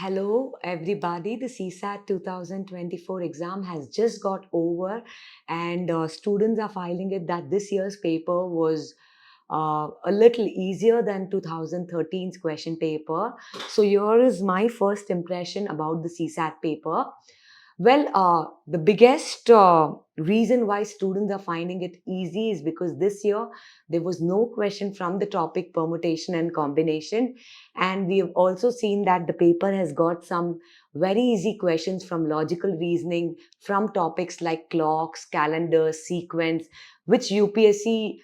Hello, everybody. The CSAT 2024 exam has just got over, and students are filing it that this year's paper was a little easier than 2013's question paper. So, here is my first impression about the CSAT paper. Well, the biggest reason why students are finding it easy is because this year there was no question from the topic permutation and combination. And we have also seen that the paper has got some very easy questions from logical reasoning, from topics like clocks, calendars, sequence, which UPSC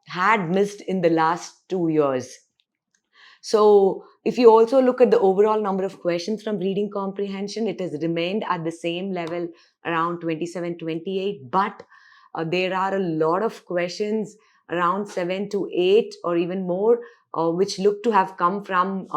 had missed in the last 2 years. So, if you also look at the overall number of questions from reading comprehension, it has remained at the same level around 27, 28. But there are a lot of questions around 7 to 8 or even more, which look to have come from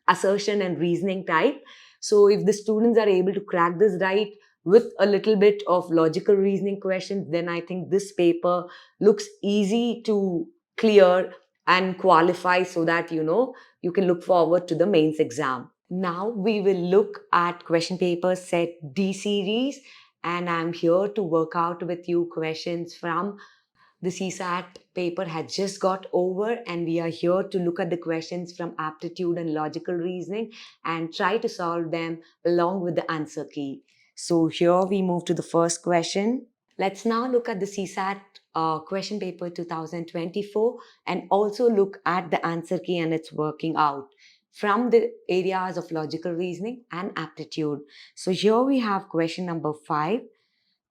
assertion and reasoning type. So, if the students are able to crack this right with a little bit of logical reasoning questions, then I think this paper looks easy to clear and qualify so that you can look forward to the mains exam. Now we will look at question paper set D series, and I'm here to work out with you questions from the CSAT paper had just got over, and we are here to look at the questions from aptitude and logical reasoning and try to solve them along with the answer key. So here we move to the first question. Let's now look at the CSAT question paper 2024 and also look at the answer key and its working out from the areas of logical reasoning and aptitude. So here we have question number 5,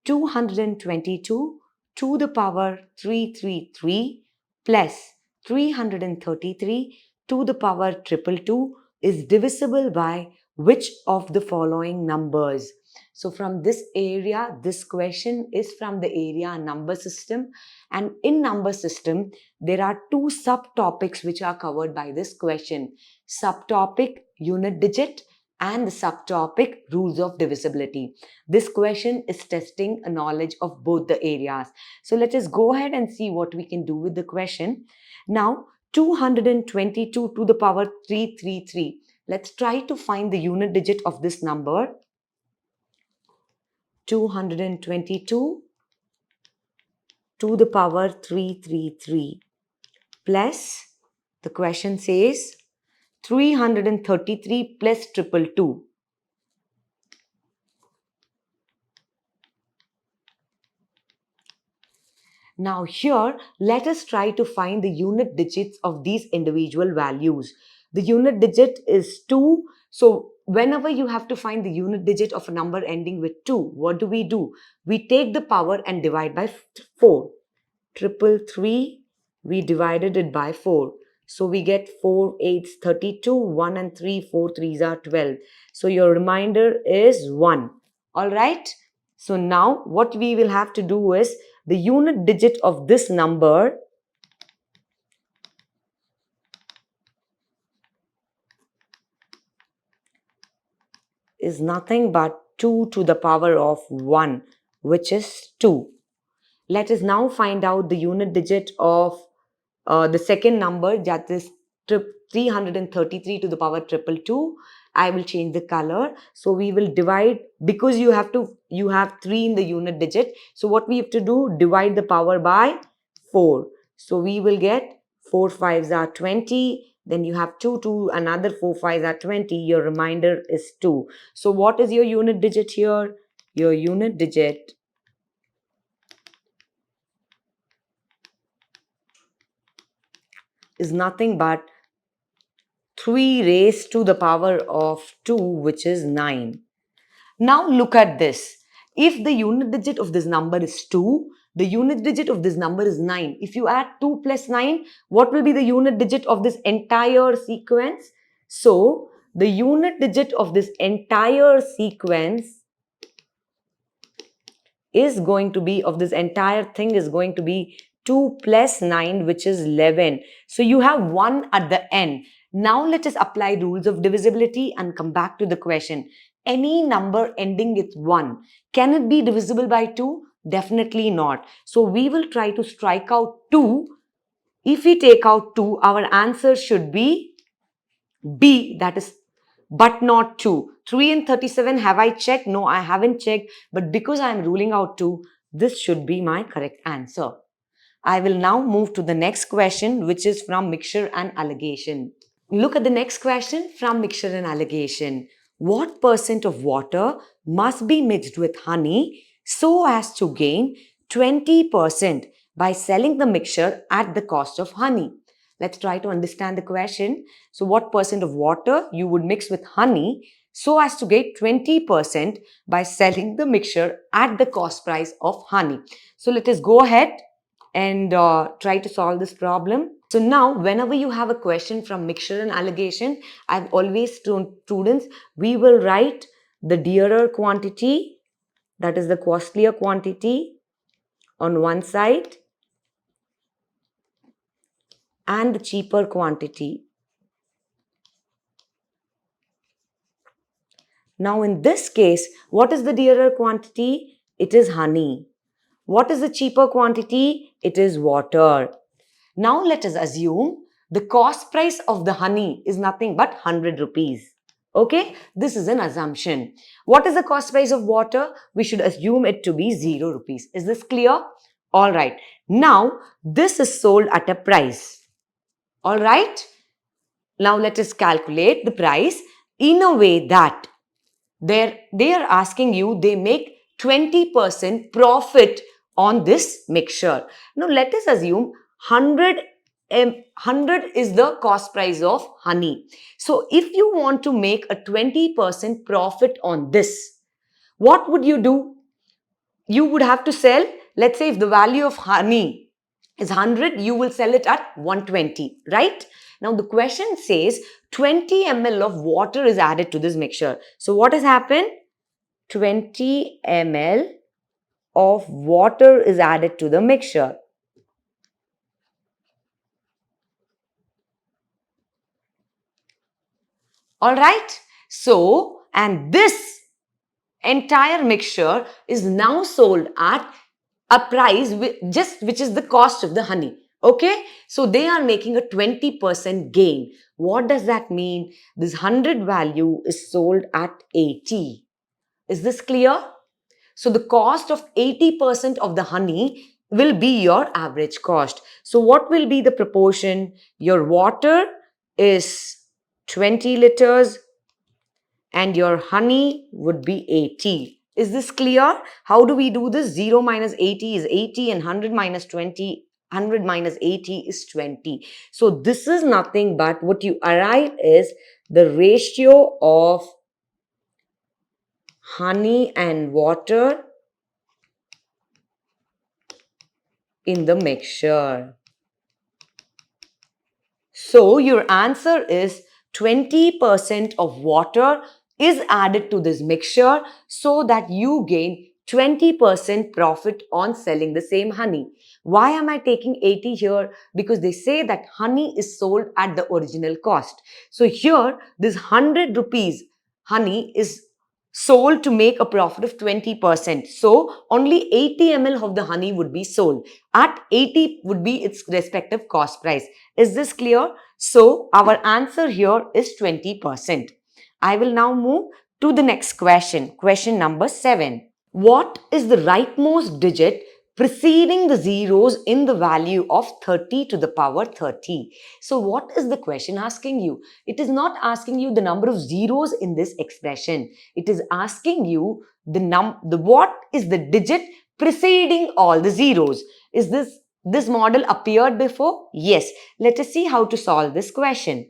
222 to the power 333 plus 333 to the power 222 is divisible by which of the following numbers? So from this area, this question is from the area number system, and in number system there are two subtopics which are covered by this question. Subtopic unit digit and the subtopic rules of divisibility. This question is testing a knowledge of both the areas. So let us go ahead and see what we can do with the question. Now 222 to the power 333. Let's try to find the unit digit of this number. 222 to the power 333 plus, the question says 333 plus 222. Now here, let us try to find the unit digits of these individual values. The unit digit is 2. So whenever you have to find the unit digit of a number ending with 2, what do? We take the power and divide by 4. 333, we divided it by 4. So we get 4 8s 32, 1 and 3, 4 3s are 12. So your remainder is 1. Alright? So now what we will have to do is the unit digit of this number is nothing but 2 to the power of 1, which is 2. Let us now find out the unit digit of the second number, that is 333 to the power 222. I will change the color. So we will divide, because you have 3 in the unit digit. So what we have to do, divide the power by 4. So we will get 4 5s are 20. Then you have 2, another 4 5s are 20. Your remainder is 2. So what is your unit digit here? Your unit digit is nothing but 3 raised to the power of 2, which is 9. Now look at this. If the unit digit of this number is 2, the unit digit of this number is 9. If you add 2 plus 9, what will be the unit digit of this entire sequence? So, the unit digit of this entire sequence is going to be, of this entire thing is going to be 2 plus 9, which is 11. So you have 1 at the end. Now let us apply rules of divisibility and come back to the question. Any number ending with 1, can it be divisible by 2? Definitely not. So we will try to strike out 2. If we take out 2, our answer should be B, that is but not 2. 3 and 37, have I checked? No, I haven't checked. But because I am ruling out 2, this should be my correct answer. I will now move to the next question, which is from mixture and allegation. Look at the next question from mixture and allegation. What percent of water must be mixed with honey so as to gain 20% by selling the mixture at the cost of honey? Let's try to understand the question. So, what percent of water you would mix with honey so as to get 20% by selling the mixture at the cost price of honey? So, let us go ahead and try to solve this problem. So now, whenever you have a question from mixture and allegation, I've always told students, we will write the dearer quantity, that is the costlier quantity, on one side and the cheaper quantity. Now in this case, what is the dearer quantity? It is honey. What is the cheaper quantity? It is water. Now let us assume the cost price of the honey is nothing but 100 rupees. Okay, this is an assumption. What is the cost price of water? We should assume it to be 0 rupees. Is this clear? Alright. Now, this is sold at a price. Alright. Now, let us calculate the price in a way that they are asking you, they make 20% profit on this mixture. Now, let us assume 100 is the cost price of honey. So, if you want to make a 20% profit on this, what would you do? You would have to sell, let's say if the value of honey is 100, you will sell it at 120, right? Now, the question says 20 ml of water is added to this mixture. So, what has happened? 20 ml of water is added to the mixture. Alright, so, and this entire mixture is now sold at a price which is the cost of the honey. Okay, so they are making a 20% gain. What does that mean? This 100 value is sold at 80. Is this clear? So the cost of 80% of the honey will be your average cost. So what will be the proportion? Your water is 20 liters and your honey would be 80. Is this clear? How do we do this? 0 minus 80 is 80 and 100 minus 20, 100 minus 80 is 20. So this is nothing but what you arrive is the ratio of honey and water in the mixture. So your answer is 20% of water is added to this mixture so that you gain 20% profit on selling the same honey. Why am I taking 80 here? Because they say that honey is sold at the original cost. So here this 100 rupees honey is sold to make a profit of 20%. So only 80 ml of the honey would be sold. At 80 would be its respective cost price. Is this clear? So our answer here is 20%. I will now move to the next question. Question number 7. What is the rightmost digit preceding the zeros in the value of 30 to the power 30? So what is the question asking you? It is not asking you the number of zeros in this expression. It is asking you what is the digit preceding all the zeros. Is this model appeared before? Yes. Let us see how to solve this question.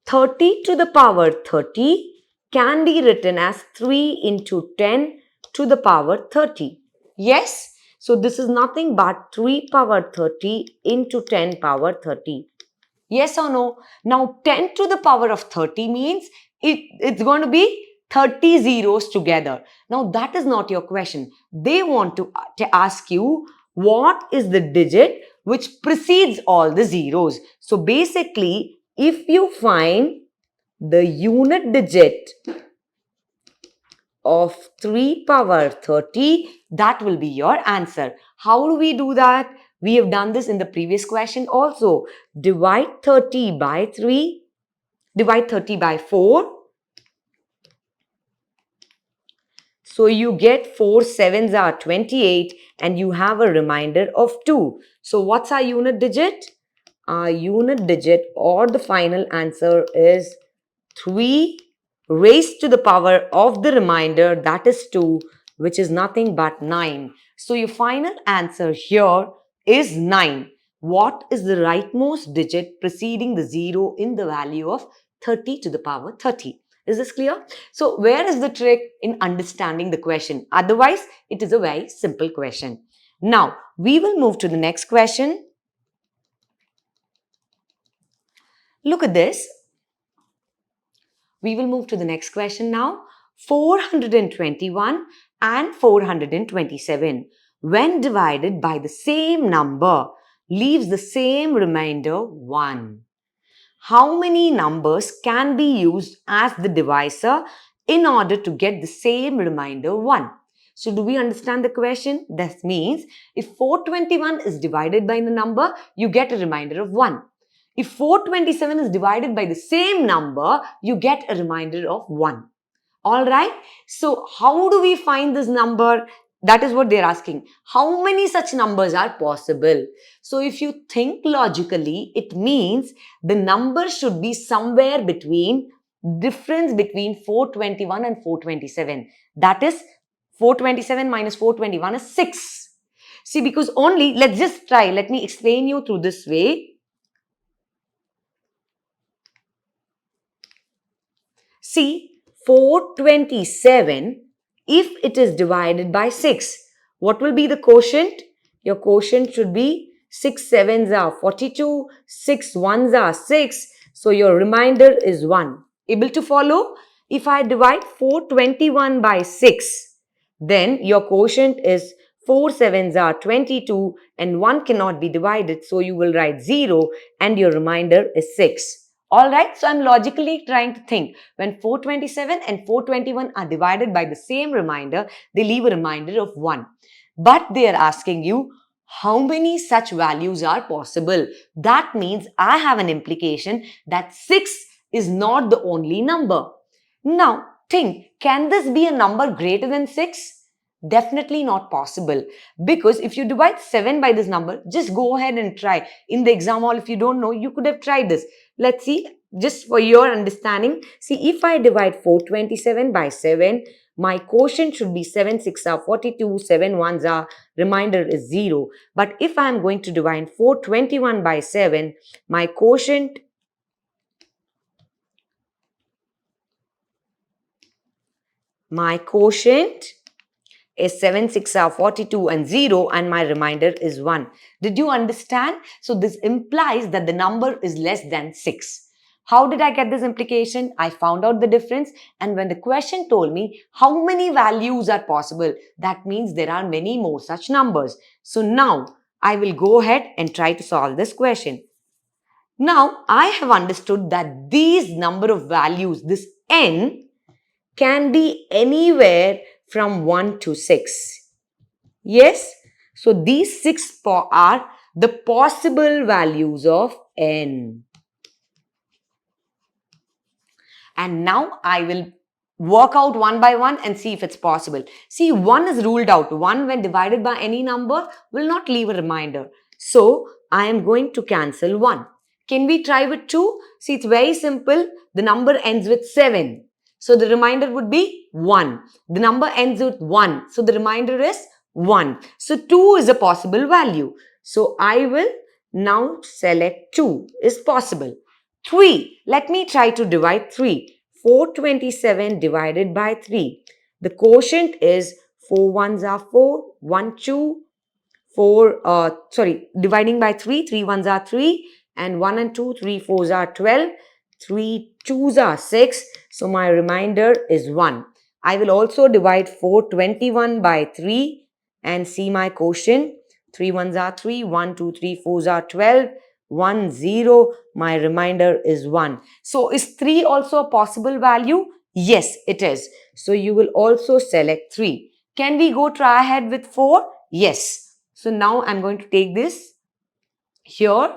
30 to the power 30 can be written as 3 into 10 to the power 30. Yes? So this is nothing but 3 power 30 into 10 power 30. Yes or no? Now 10 to the power of 30 means it's going to be 30 zeros together. Now that is not your question. They want to ask you what is the digit which precedes all the zeros. So basically, if you find the unit digit of 3 power 30, that will be your answer. How do we do that? We have done this in the previous question also. Divide 30 by 3 Divide 30 by 4. So you get 4 sevens are 28 and you have a remainder of 2. So what's our unit digit? Our unit digit or the final answer is 3 raised to the power of the remainder, that is 2, which is nothing but 9. So your final answer here is 9. What is the rightmost digit preceding the 0 in the value of 30 to the power 30? Is this clear? So where is the trick in understanding the question? Otherwise, it is a very simple question. Now, we will move to the next question. Look at this. We will move to the next question now. 421 and 427, when divided by the same number, leaves the same remainder 1. How many numbers can be used as the divisor in order to get the same remainder 1? So do we understand the question? That means if 421 is divided by the number, you get a remainder of 1. If 427 is divided by the same number, you get a remainder of 1. Alright, so how do we find this number? That is what they're asking. How many such numbers are possible? So if you think logically, it means the number should be somewhere between difference between 421 and 427. That is 427 minus 421 is 6. See, because only, let's just try. Let me explain you through this way. See, 427, if it is divided by 6, what will be the quotient? Your quotient should be 6 sevens are 42, 6 ones are 6. So your remainder is 1. Able to follow? If I divide 421 by 6, then your quotient is 4 sevens are 22 and 1 cannot be divided. So you will write 0 and your remainder is 6. Alright, so I'm logically trying to think. When 427 and 421 are divided by the same remainder, they leave a remainder of 1. But they are asking you, how many such values are possible? That means I have an implication that 6 is not the only number. Now, think, can this be a number greater than 6? Definitely not possible, because if you divide 7 by this number, just go ahead and try. In the exam hall, if you don't know, you could have tried this. Let's see, just for your understanding. See, if I divide 427 by 7, my quotient should be 7 6 are 42, 7 ones are, remainder is 0. But if I am going to divide 421 by 7, my quotient is 7 6 are 42 and 0 and my remainder is 1. Did you understand? So this implies that the number is less than 6. How did I get this implication? I found out the difference, and when the question told me how many values are possible, that means there are many more such numbers. So now I will go ahead and try to solve this question. Now I have understood that these number of values, this n, can be anywhere from 1 to 6. Yes? So these 6 are the possible values of n. And now I will work out one by one and see if it's possible. See, 1 is ruled out. 1 when divided by any number will not leave a remainder. So I am going to cancel 1. Can we try with 2? See, it's very simple. The number ends with 7. So the remainder would be 1. The number ends with 1. So the remainder is 1. So 2 is a possible value. So I will now select 2 is possible. 3. Let me try to divide 3. 427 divided by 3. The quotient is 4 ones are 4, 1, 2, 4, dividing by 3, 3 ones are 3, and 1 and 2, 3 fours are 12, 3 twos are 6, so my remainder is 1. I will also divide 421 by 3 and see my quotient. 3 ones are 3, 1, 2, 3 fours are 12, 1, 0, my remainder is 1. So is 3 also a possible value? Yes, it is. So you will also select 3. Can we go try ahead with 4? Yes. So now I'm going to take this here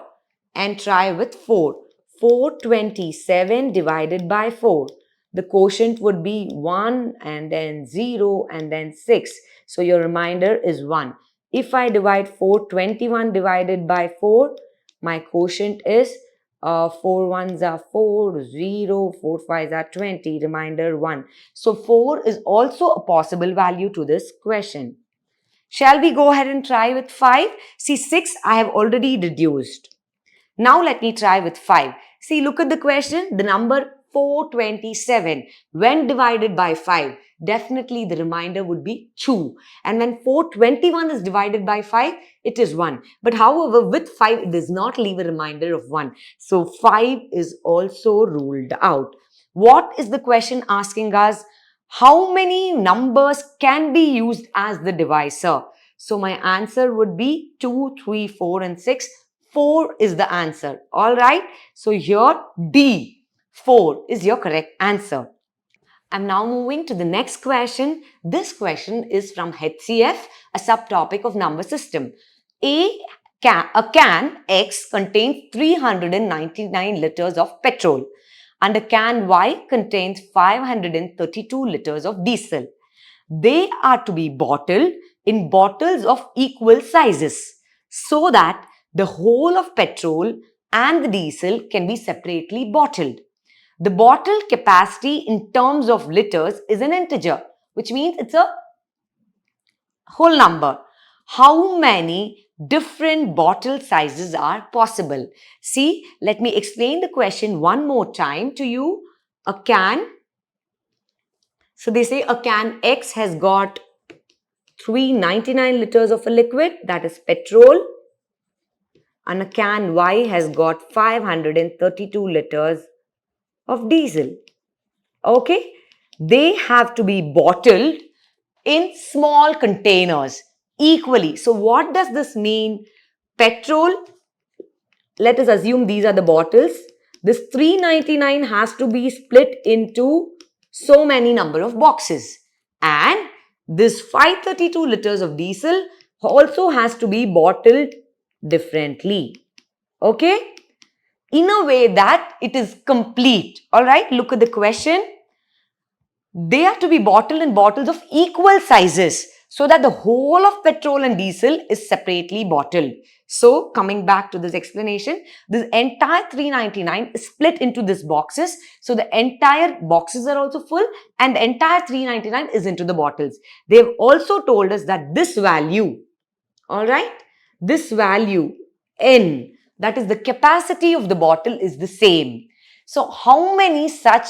and try with 4. 427 divided by 4. The quotient would be 1 and then 0 and then 6. So your remainder is 1. If I divide 421 divided by 4, my quotient is 4 ones are 4, 0, 4 fives are 20, remainder 1. So 4 is also a possible value to this question. Shall we go ahead and try with 5? See, 6 I have already reduced. Now let me try with 5. See, look at the question. The number 427, when divided by 5, definitely the remainder would be 2. And when 421 is divided by 5, it is 1. But however, with 5, it does not leave a remainder of 1. So 5 is also ruled out. What is the question asking us? How many numbers can be used as the divisor? So my answer would be 2, 3, 4 and 6. 4 is the answer. All right. So here D, 4 is your correct answer. I'm now moving to the next question. This question is from HCF, a subtopic of number system. A can X contains 399 liters of petrol and a can Y contains 532 liters of diesel. They are to be bottled in bottles of equal sizes so that the whole of petrol and the diesel can be separately bottled. The bottle capacity in terms of liters is an integer, which means it's a whole number. How many different bottle sizes are possible? See, let me explain the question one more time to you. A can, so they say a can X has got 399 liters of a liquid, that is petrol, and a can Y has got 532 liters of diesel. Okay, they have to be bottled in small containers equally. So what does this mean? Petrol, let us assume these are the bottles. This 399 has to be split into so many number of boxes, and this 532 liters of diesel also has to be bottled differently. Okay, in a way that it is complete. All right, look at the question. They are to be bottled in bottles of equal sizes so that the whole of petrol and diesel is separately bottled. So coming back to this explanation, this entire 399 is split into these boxes. So the entire boxes are also full and the entire 399 is into the bottles. They have also told us that this value, all right, this value N, that is the capacity of the bottle, is the same. So how many such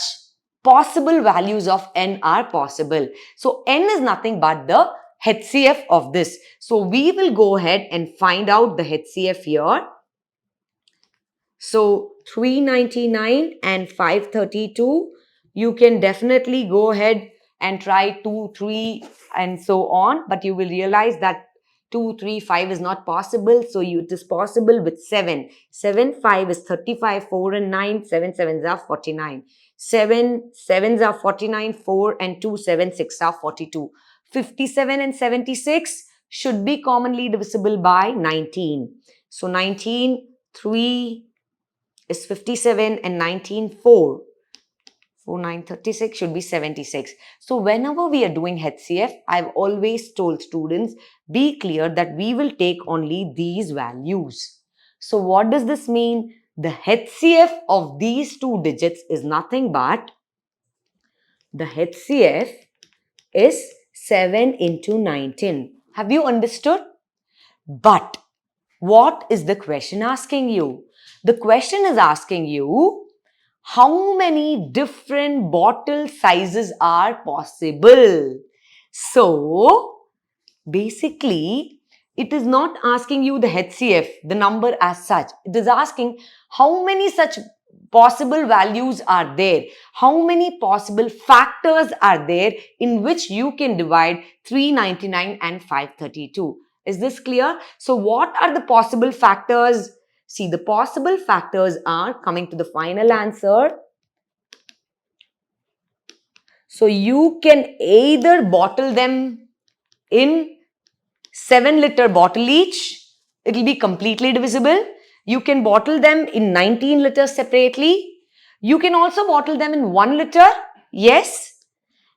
possible values of N are possible? So N is nothing but the HCF of this. So we will go ahead and find out the HCF here. So 399 and 532, you can definitely go ahead and try 2, 3 and so on, but you will realize that 2, 3, 5 is not possible. So it is possible with 7. 7, 5 is 35, 4 and 9, 7 sevens are 49. 7 sevens are 49, 4 and 2, 7, 6 are 42. 57 and 76 should be commonly divisible by 19. So 19, 3 is 57 and 19, 4. 4, 9, 36 should be 76. So whenever we are doing HCF, I've always told students, be clear that we will take only these values. So what does this mean? The HCF of these two digits is nothing but the HCF is 7 into 19. Have you understood? But what is the question asking you? The question is asking you, how many different bottle sizes are possible? So, basically, it is not asking you the HCF, the number as such. It is asking how many such possible values are there, how many possible factors are there in which you can divide 399 and 532. Is this clear? So what are the possible factors? See, the possible factors are, coming to the final answer. So you can either bottle them in 7-liter bottle each. It will be completely divisible. You can bottle them in 19 liters separately. You can also bottle them in 1 liter. Yes.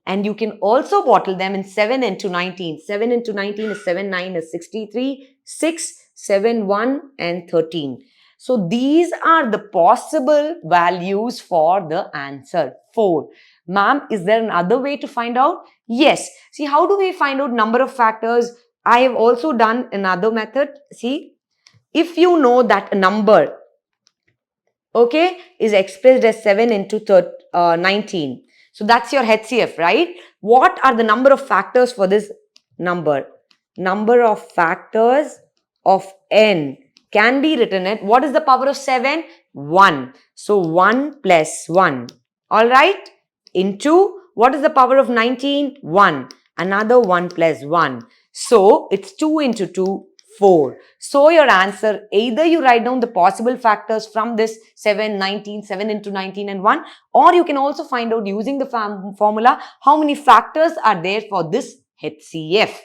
And you can also bottle them in 7 into 19. 7 into 19 is 7, 9 is 63, 6, 7, 1 and 13. So these are the possible values for the answer 4. Ma'am, is there another way to find out? Yes. See, how do we find out number of factors? I have also done another method. See, if you know that a number, okay, is expressed as 7 into 19. So that's your HCF, right? What are the number of factors for this number? Number of factors of n can be written at, what is the power of 7? 1. So 1 plus 1. Alright? Into, what is the power of 19? 1. Another 1 plus 1. So it's 2 into 2, 4. So your answer, either you write down the possible factors from this 7, 19, 7 into 19 and 1, or you can also find out using the formula how many factors are there for this HCF.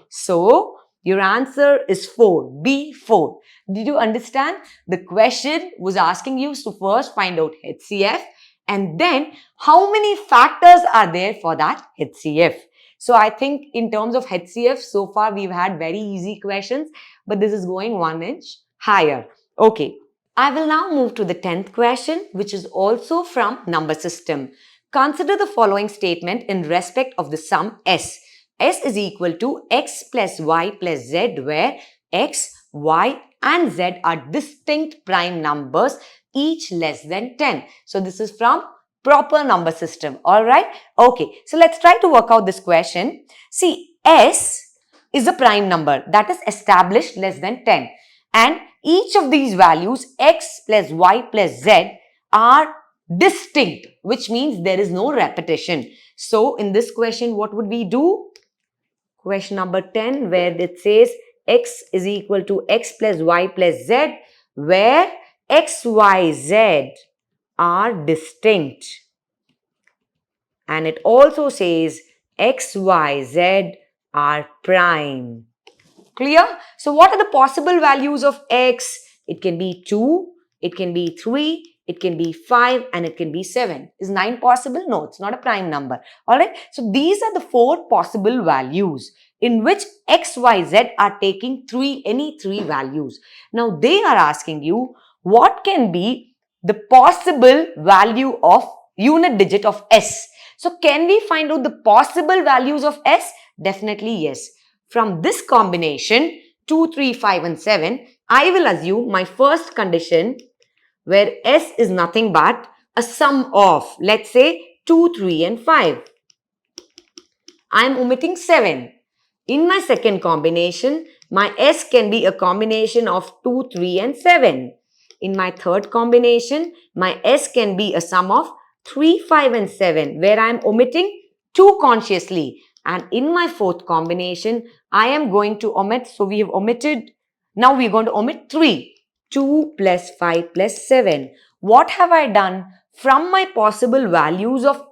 So your answer is 4, B 4. Did you understand? The question was asking you to first find out HCF and then how many factors are there for that HCF. So I think in terms of HCF, so far we've had very easy questions, but this is going 1 inch higher. Okay. I will now move to the 10th question, which is also from number system. Consider the following statement in respect of the sum S. S is equal to x plus y plus z, where x, y and z are distinct prime numbers, each less than 10. So this is from proper number system. Alright. Okay. So let's try to work out this question. See, S is a prime number that is established less than 10. And each of these values, x plus y plus z, are distinct, which means there is no repetition. So in this question, what would we do? Question number 10, where it says x is equal to x plus y plus z, where x, y, z are distinct. And it also says x, y, z are prime. Clear? So what are the possible values of x? It can be 2, it can be 3, it can be 5 and it can be 7. Is 9 possible? No, it's not a prime number. Alright. So these are the 4 possible values in which x, y, z are taking any 3 values. Now they are asking you what can be the possible value of unit digit of s. So can we find out the possible values of s? Definitely yes. From this combination 2, 3, 5 and 7, I will assume my first condition where S is nothing but a sum of, let's say, 2, 3 and 5. I am omitting 7. In my second combination, my S can be a combination of 2, 3 and 7. In my third combination, my S can be a sum of 3, 5 and 7, where I am omitting 2 consciously. And in my fourth combination, I am going to omit, so we have omitted, now we are going to omit 3. 2 plus 5 plus 7. What have I done? From my possible values of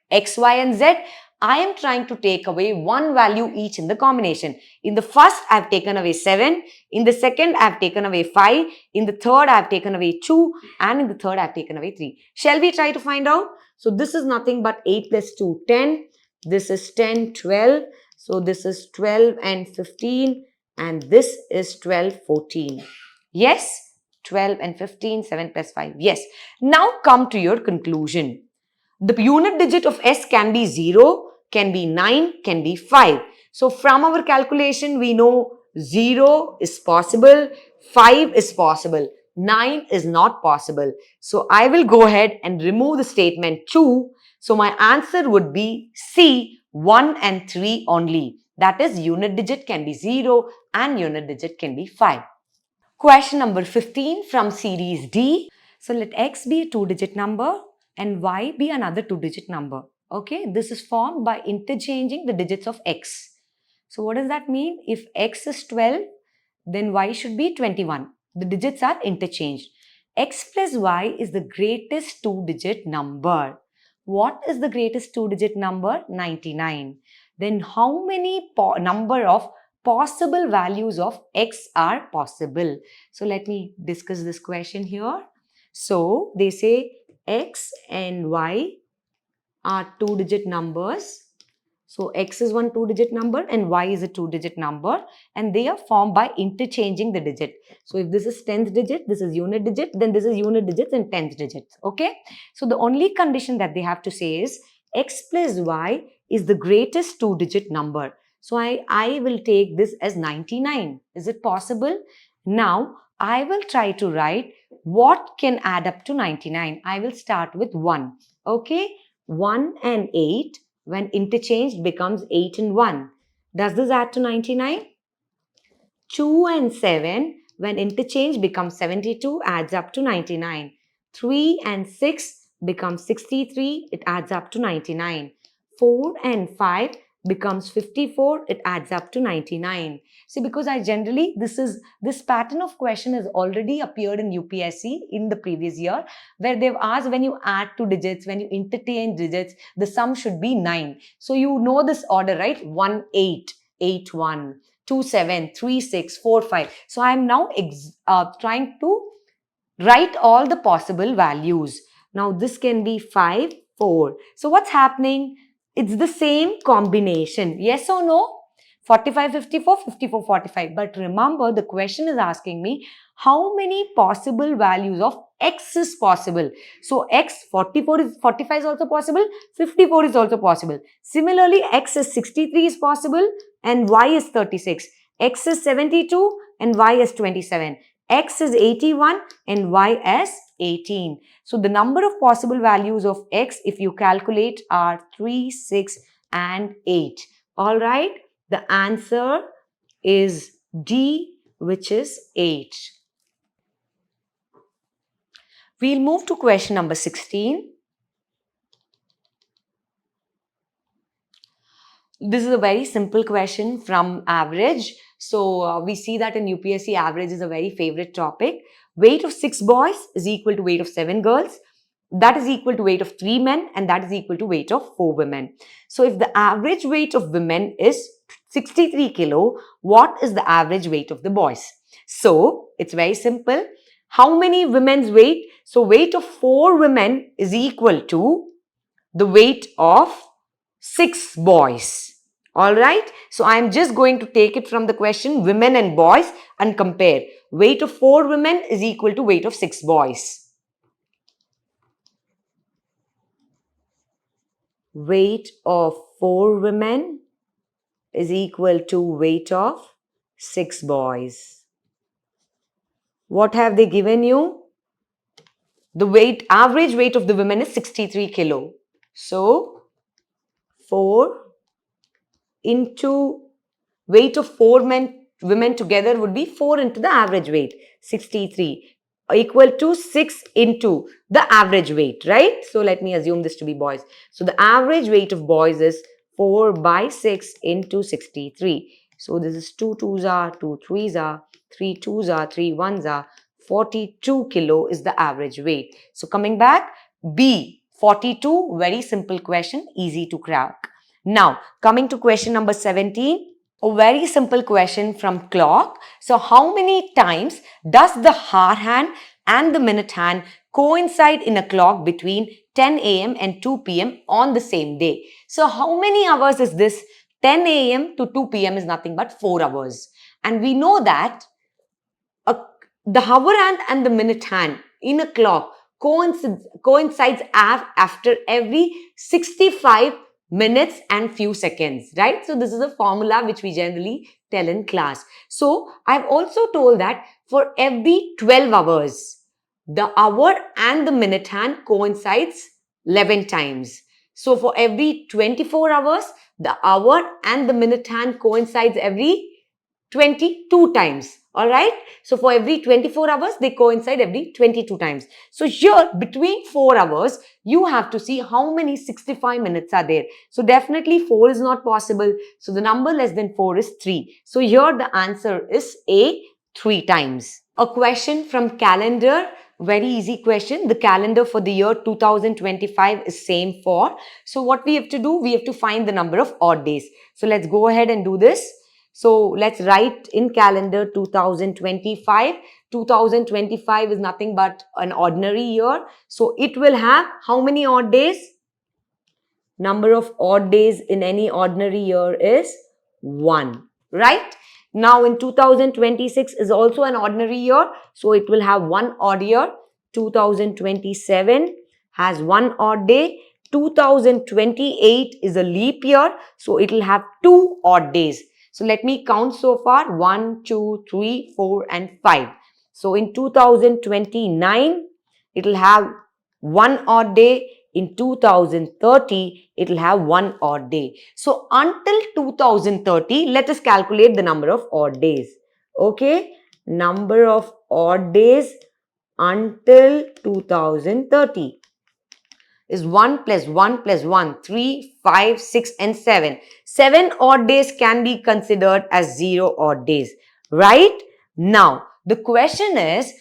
x, y and z, I am trying to take away one value each in the combination. In the first, I have taken away 7. In the second, I have taken away 5. In the third, I have taken away 2. And in the third, I have taken away 3. Shall we try to find out? So this is nothing but 8 plus 2, 10. This is 10, 12. So this is 12 and 15. And this is 12, 14. Yes? 12 and 15, 7 plus 5. Yes. Now come to your conclusion. The unit digit of S can be 0, can be 9, can be 5. So from our calculation, we know 0 is possible, 5 is possible, 9 is not possible. So I will go ahead and remove the statement 2. So my answer would be C, 1 and 3 only. That is, unit digit can be 0 and unit digit can be 5. Question number 15 from series D. So let X be a 2-digit number and Y be another 2-digit number. Okay, this is formed by interchanging the digits of X. So what does that mean? If X is 12, then Y should be 21. The digits are interchanged. X plus Y is the greatest 2-digit number. What is the greatest 2-digit number? 99. Then how many number of possible values of x are possible? So let me discuss this question here. So they say x and y are two-digit numbers. So x is one two-digit number and y is a two-digit number, and they are formed by interchanging the digit. So if this is 10th digit, this is unit digit, then this is unit digits and 10th digits. Okay. So the only condition that they have to say is x plus y is the greatest two-digit number. So I will take this as 99. Is it possible? Now I will try to write what can add up to 99. I will start with 1. Okay. 1 and 8 when interchanged becomes 8 and 1. Does this add to 99? 2 and 7 when interchanged becomes 72, adds up to 99. 3 and 6 becomes 63, it adds up to 99. 4 and 5 becomes 54, it adds up to 99. See, because I generally, this pattern of question has already appeared in UPSC in the previous year, where they've asked when you add two digits, when you interchange digits, the sum should be 9. So you know this order, right? 1, 8, 8, 1. 2, 7, 3, 6, 4, 5. So I am now trying to write all the possible values. Now this can be 5, 4. So what's happening? It's the same combination. Yes or no? 45, 54, 54, 45. But remember, the question is asking me how many possible values of x is possible. So x 45 is also possible, 54 is also possible. Similarly, x is 63 is possible and y is 36. X is 72 and y is 27. X is 81 and y is 18. So the number of possible values of x, if you calculate, are 3, 6 and 8. All right. The answer is D, which is 8. We'll move to question number 16. This is a very simple question from average. So we see that in UPSC, average is a very favorite topic. Weight of 6 boys is equal to weight of 7 girls. That is equal to weight of 3 men, and that is equal to weight of 4 women. So if the average weight of women is 63 kilo, what is the average weight of the boys? So it's very simple. How many women's weight? So weight of 4 women is equal to the weight of 6 boys. All right. So I'm just going to take it from the question women and boys and compare. Weight of 4 women is equal to weight of 6 boys. Weight of 4 women is equal to weight of 6 boys. What have they given you? The average weight of the women is 63 kilo. So 4 into weight of 4 women together would be 4 into the average weight, 63, equal to 6 into the average weight, right? So let me assume this to be boys. So the average weight of boys is 4 by 6 into 63. So this is 2 2s are, 2 3s are, 3 2s are, 3 1s are, 42 kilo is the average weight. So coming back, B, 42, very simple question, easy to crack. Now, coming to question number 17, a very simple question from clock. So, how many times does the hour hand and the minute hand coincide in a clock between 10 a.m. and 2 p.m. on the same day? So, how many hours is this? 10 a.m. to 2 p.m. is nothing but 4 hours. And we know that the hour hand and the minute hand in a clock coincides after every 65 minutes and few seconds, right? So this is a formula which we generally tell in class. So I've also told that for every 12 hours, the hour and the minute hand coincides 11 times. So for every 24 hours, the hour and the minute hand coincides every 22 times. All right. So for every 24 hours, they coincide every 22 times. So here between 4 hours, you have to see how many 65 minutes are there. So definitely 4 is not possible. So the number less than 4 is 3. So here the answer is A, 3 times. A question from calendar. Very easy question. The calendar for the year 2025 is same for. So what we have to do, we have to find the number of odd days. So let's go ahead and do this. So let's write in calendar 2025. 2025 is nothing but an ordinary year. So it will have how many odd days? Number of odd days in any ordinary year is 1, right? Now in 2026 is also an ordinary year, so it will have one odd year. 2027 has one odd day. 2028 is a leap year, so it will have two odd days. So let me count so far: 1, 2, 3, 4, and 5. So in 2029, it will have one odd day. In 2030, it will have one odd day. So until 2030, let us calculate the number of odd days. Okay, number of odd days until 2030 is 1 plus 1 plus 1, 3, 5, 6, and 7. 7 odd days can be considered as 0 odd days, right? Now, the question is,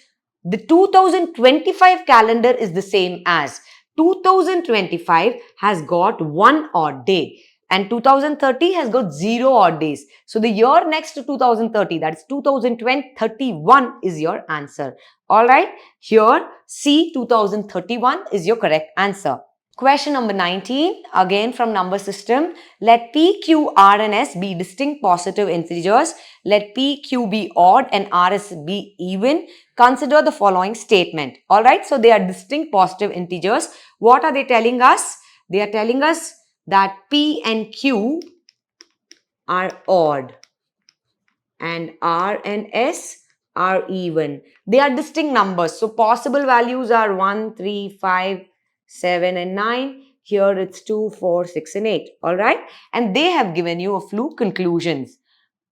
the 2025 calendar is the same as 2025 has got 1 odd day and 2030 has got 0 odd days. So, the year next to 2030, that is 2031 is your answer. Alright, here C 2031 is your correct answer. Question number 19, again from number system. Let P, Q, R and S be distinct positive integers. Let P, Q be odd and R, S be even. Consider the following statement. Alright, so they are distinct positive integers. What are they telling us? They are telling us that P and Q are odd and R and S are even. They are distinct numbers. So possible values are 1, 3, 5, 7 and 9. Here it's 2, 4, 6 and 8. Alright. And they have given you a few conclusions.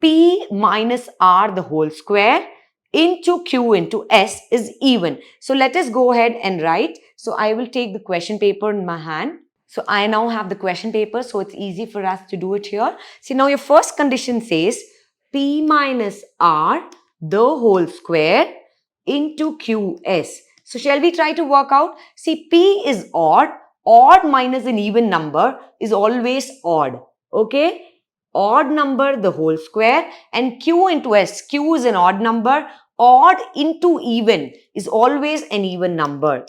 P minus R the whole square into Q into S is even. So let us go ahead and write. So I will take the question paper in my hand. So I now have the question paper, so it's easy for us to do it here. See, now your first condition says P minus R the whole square into QS. So shall we try to work out? See, P is odd. Odd minus an even number is always odd. Okay? Odd number the whole square, and Q into S. Q is an odd number. Odd into even is always an even number.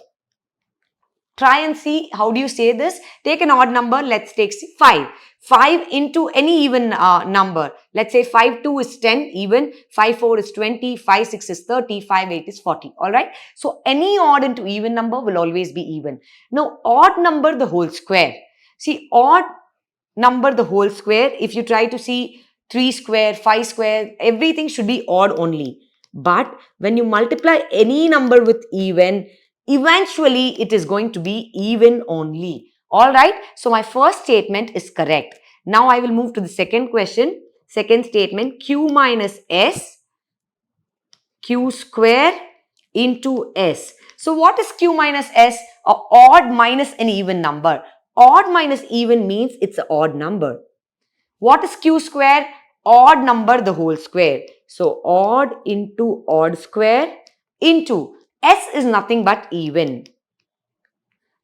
Try and see, how do you say this? Take an odd number. Let's take 5. 5 into any even number. Let's say 5 2 is 10 even. 5 4 is 20. 5 6 is 30. 5 8 is 40. Alright. So any odd into even number will always be even. Now odd number the whole square. See, odd number the whole square. If you try to see 3 square, 5 square, everything should be odd only. But when you multiply any number with even, eventually it is going to be even only. Alright, so my first statement is correct. Now I will move to the second question. Second statement, Q minus S, Q square into S. So what is Q minus S? A odd minus an even number. Odd minus even means it's an odd number. What is Q square? Odd number the whole square. So odd into odd square into S is nothing but even.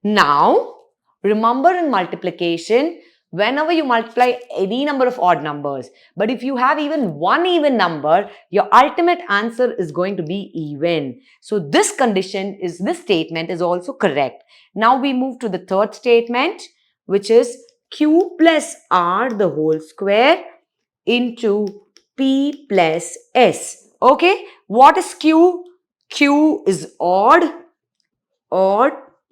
Now, remember in multiplication, whenever you multiply any number of odd numbers, but if you have even one even number, your ultimate answer is going to be even. So this statement is also correct. Now we move to the third statement, which is Q plus R the whole square into P plus S. Okay, what is Q? Q is odd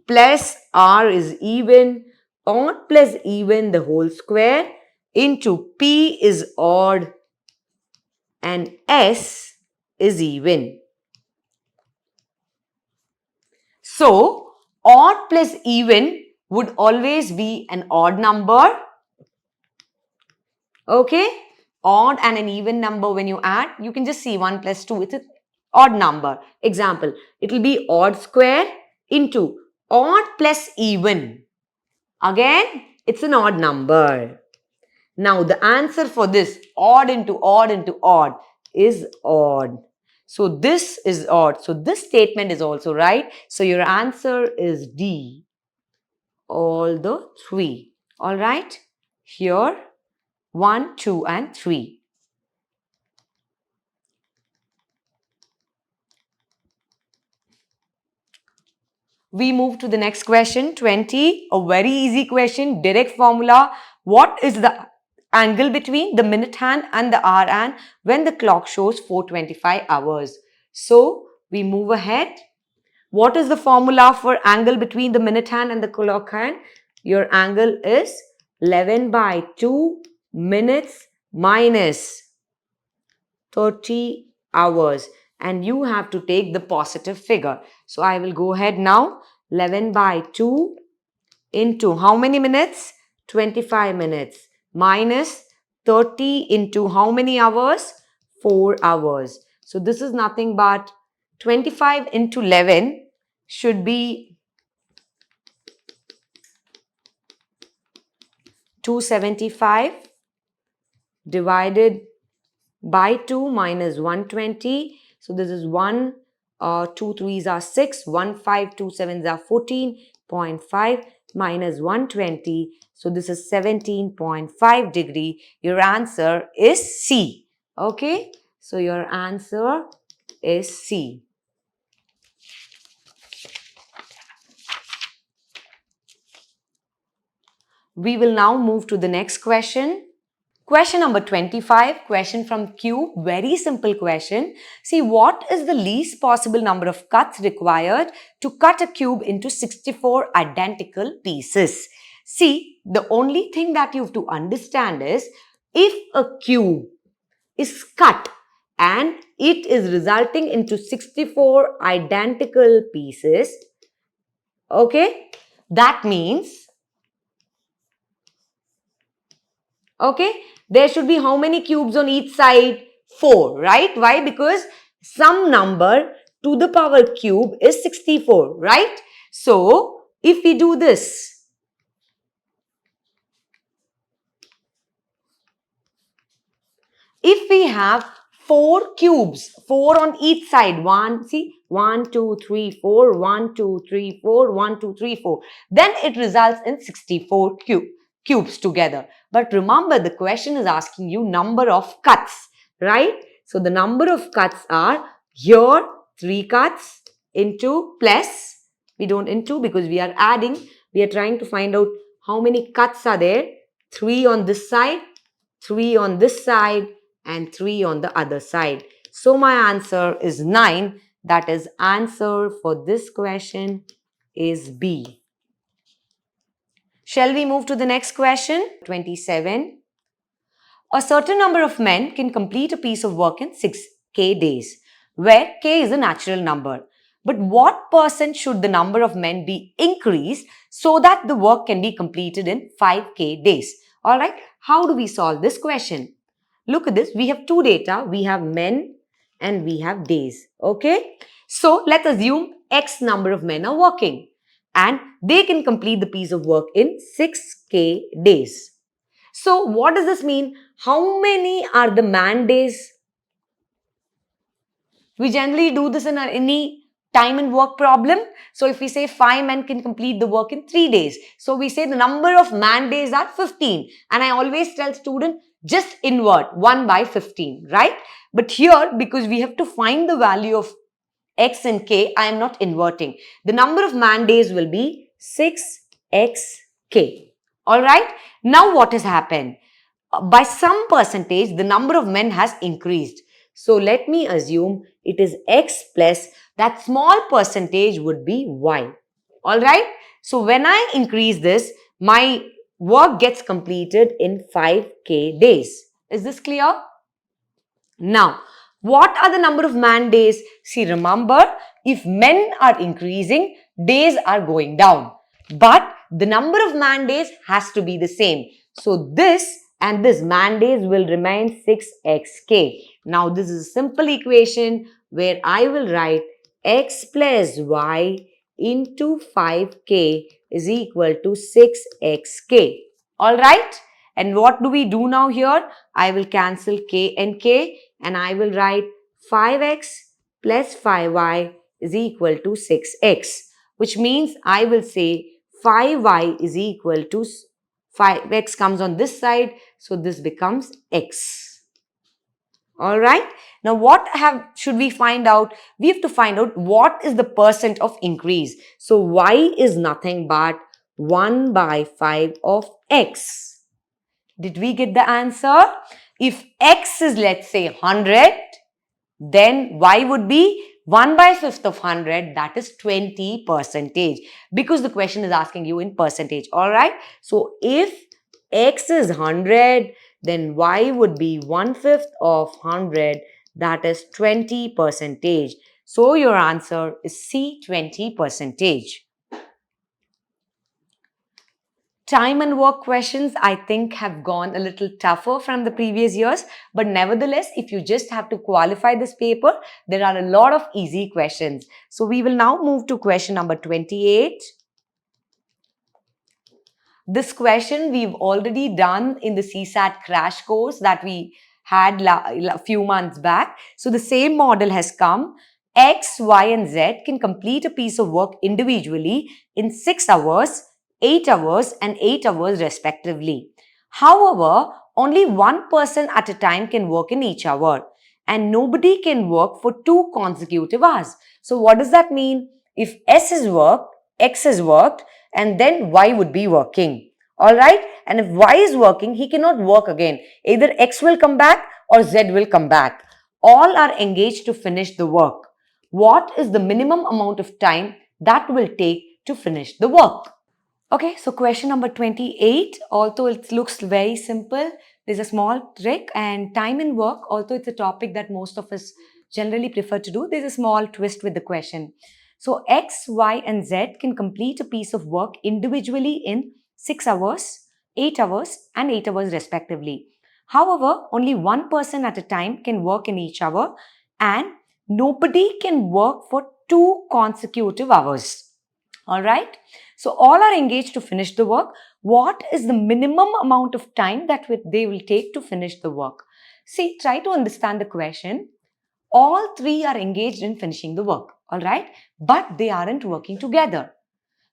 plus R is even, odd plus even the whole square into P is odd and S is even. So, odd plus even would always be an odd number. Okay, odd and an even number, when you add, you can just see 1 plus 2, it's an odd number. Example, it will be odd square into odd plus even. Again, it's an odd number. Now, the answer for this, odd into odd into odd, is odd. So, this is odd. So, this statement is also right. So, your answer is D, all the 3. Alright, here 1, 2 and 3. We move to the next question, 20. A very easy question, direct formula. What is the angle between the minute hand and the hour hand when the clock shows 4:25 hours? So, we move ahead. What is the formula for angle between the minute hand and the clock hand? Your angle is 11 by 2 minutes minus 30 hours, and you have to take the positive figure. So I will go ahead now. 11 by 2 into how many minutes? 25 minutes minus 30 into how many hours? 4 hours. So this is nothing but 25 into 11 should be 275 divided by 2 minus 120. So this is 1, 2 threes are 6, 1, 5, 2 sevens are 14.5 minus 120. So this is 17.5 degree. Your answer is C. Okay. So your answer is C. We will now move to the next question. Question number 25, question from Q, very simple question. See, what is the least possible number of cuts required to cut a cube into 64 identical pieces? See, the only thing that you have to understand is, if a cube is cut and it is resulting into 64 identical pieces, okay, that means, okay, there should be how many cubes on each side? 4, right? Why? Because some number to the power cube is 64, right? So, if we do this, if we have 4 cubes, 4 on each side, 1, see, 1, 2, 3, 4, 1, 2, 3, 4, 1, 2, 3, 4, then it results in 64 cubes together. But remember, the question is asking you number of cuts, right? So the number of cuts are here 3 cuts into plus, we don't into because we are adding, we are trying to find out how many cuts are there. 3 on this side, 3 on this side, and 3 on the other side. So my answer is 9. That is, answer for this question is B. Shall we move to the next question? 27. A certain number of men can complete a piece of work in 6k days, where k is a natural number. But what percent should the number of men be increased so that the work can be completed in 5k days? Alright, how do we solve this question? Look at this, we have two data, we have men and we have days, okay? So let's assume X number of men are working and they can complete the piece of work in 6k days. So what does this mean? How many are the man days? We generally do this in any time and work problem. So if we say 5 men can complete the work in 3 days. So we say the number of man days are 15. And I always tell students, just invert 1 by 15, right? But here, because we have to find the value of X and K, I am not inverting. The number of man days will be 6xk. Alright, now what has happened? By some percentage, the number of men has increased. So let me assume it is X plus that small percentage would be Y. Alright, so when I increase this, my work gets completed in 5k days. Is this clear? Now, what are the number of man days? See, remember, if men are increasing, days are going down. But the number of man days has to be the same. So, this and this man days will remain 6xk. Now, this is a simple equation where I will write x plus y into 5k is equal to 6xk. Alright? And what do we do now here? I will cancel k and I will write 5x plus 5y is equal to 6x, which means I will say 5y is equal to 5x comes on this side, so this becomes x. All right. Now, should we find out? We have to find out what is the percent of increase. So, y is nothing but 1 by 5 of x. Did we get the answer? If x is, let's say, 100, then y would be 1 by 5th of 100, that is 20 percentage, because the question is asking you in percentage. All right. So if x is 100, then y would be 1/5 of 100, that is 20 percentage. So your answer is C, 20 percentage. Time and work questions, I think, have gone a little tougher from the previous years. But nevertheless, if you just have to qualify this paper, there are a lot of easy questions. So we will now move to question number 28. This question we've already done in the CSAT crash course that we had a few months back. So the same model has come. X, Y, and Z can complete a piece of work individually in 6 hours, 8 hours, and 8 hours respectively. However, only one person at a time can work in each hour, and nobody can work for 2 consecutive hours. So what does that mean? If S is worked, X is worked, and then Y would be working. All right. And if Y is working, he cannot work again. Either X will come back or Z will come back. All are engaged to finish the work. What is the minimum amount of time that will take to finish the work? Okay, so question number 28, although it looks very simple, there's a small trick, and time and work, although it's a topic that most of us generally prefer to do, there's a small twist with the question. So X, Y, and Z can complete a piece of work individually in 6 hours, 8 hours, and 8 hours respectively. However, only one person at a time can work in each hour, and nobody can work for 2 consecutive hours. All right. So all are engaged to finish the work. What is the minimum amount of time that they will take to finish the work? See, try to understand the question. All 3 are engaged in finishing the work. All right. But they aren't working together.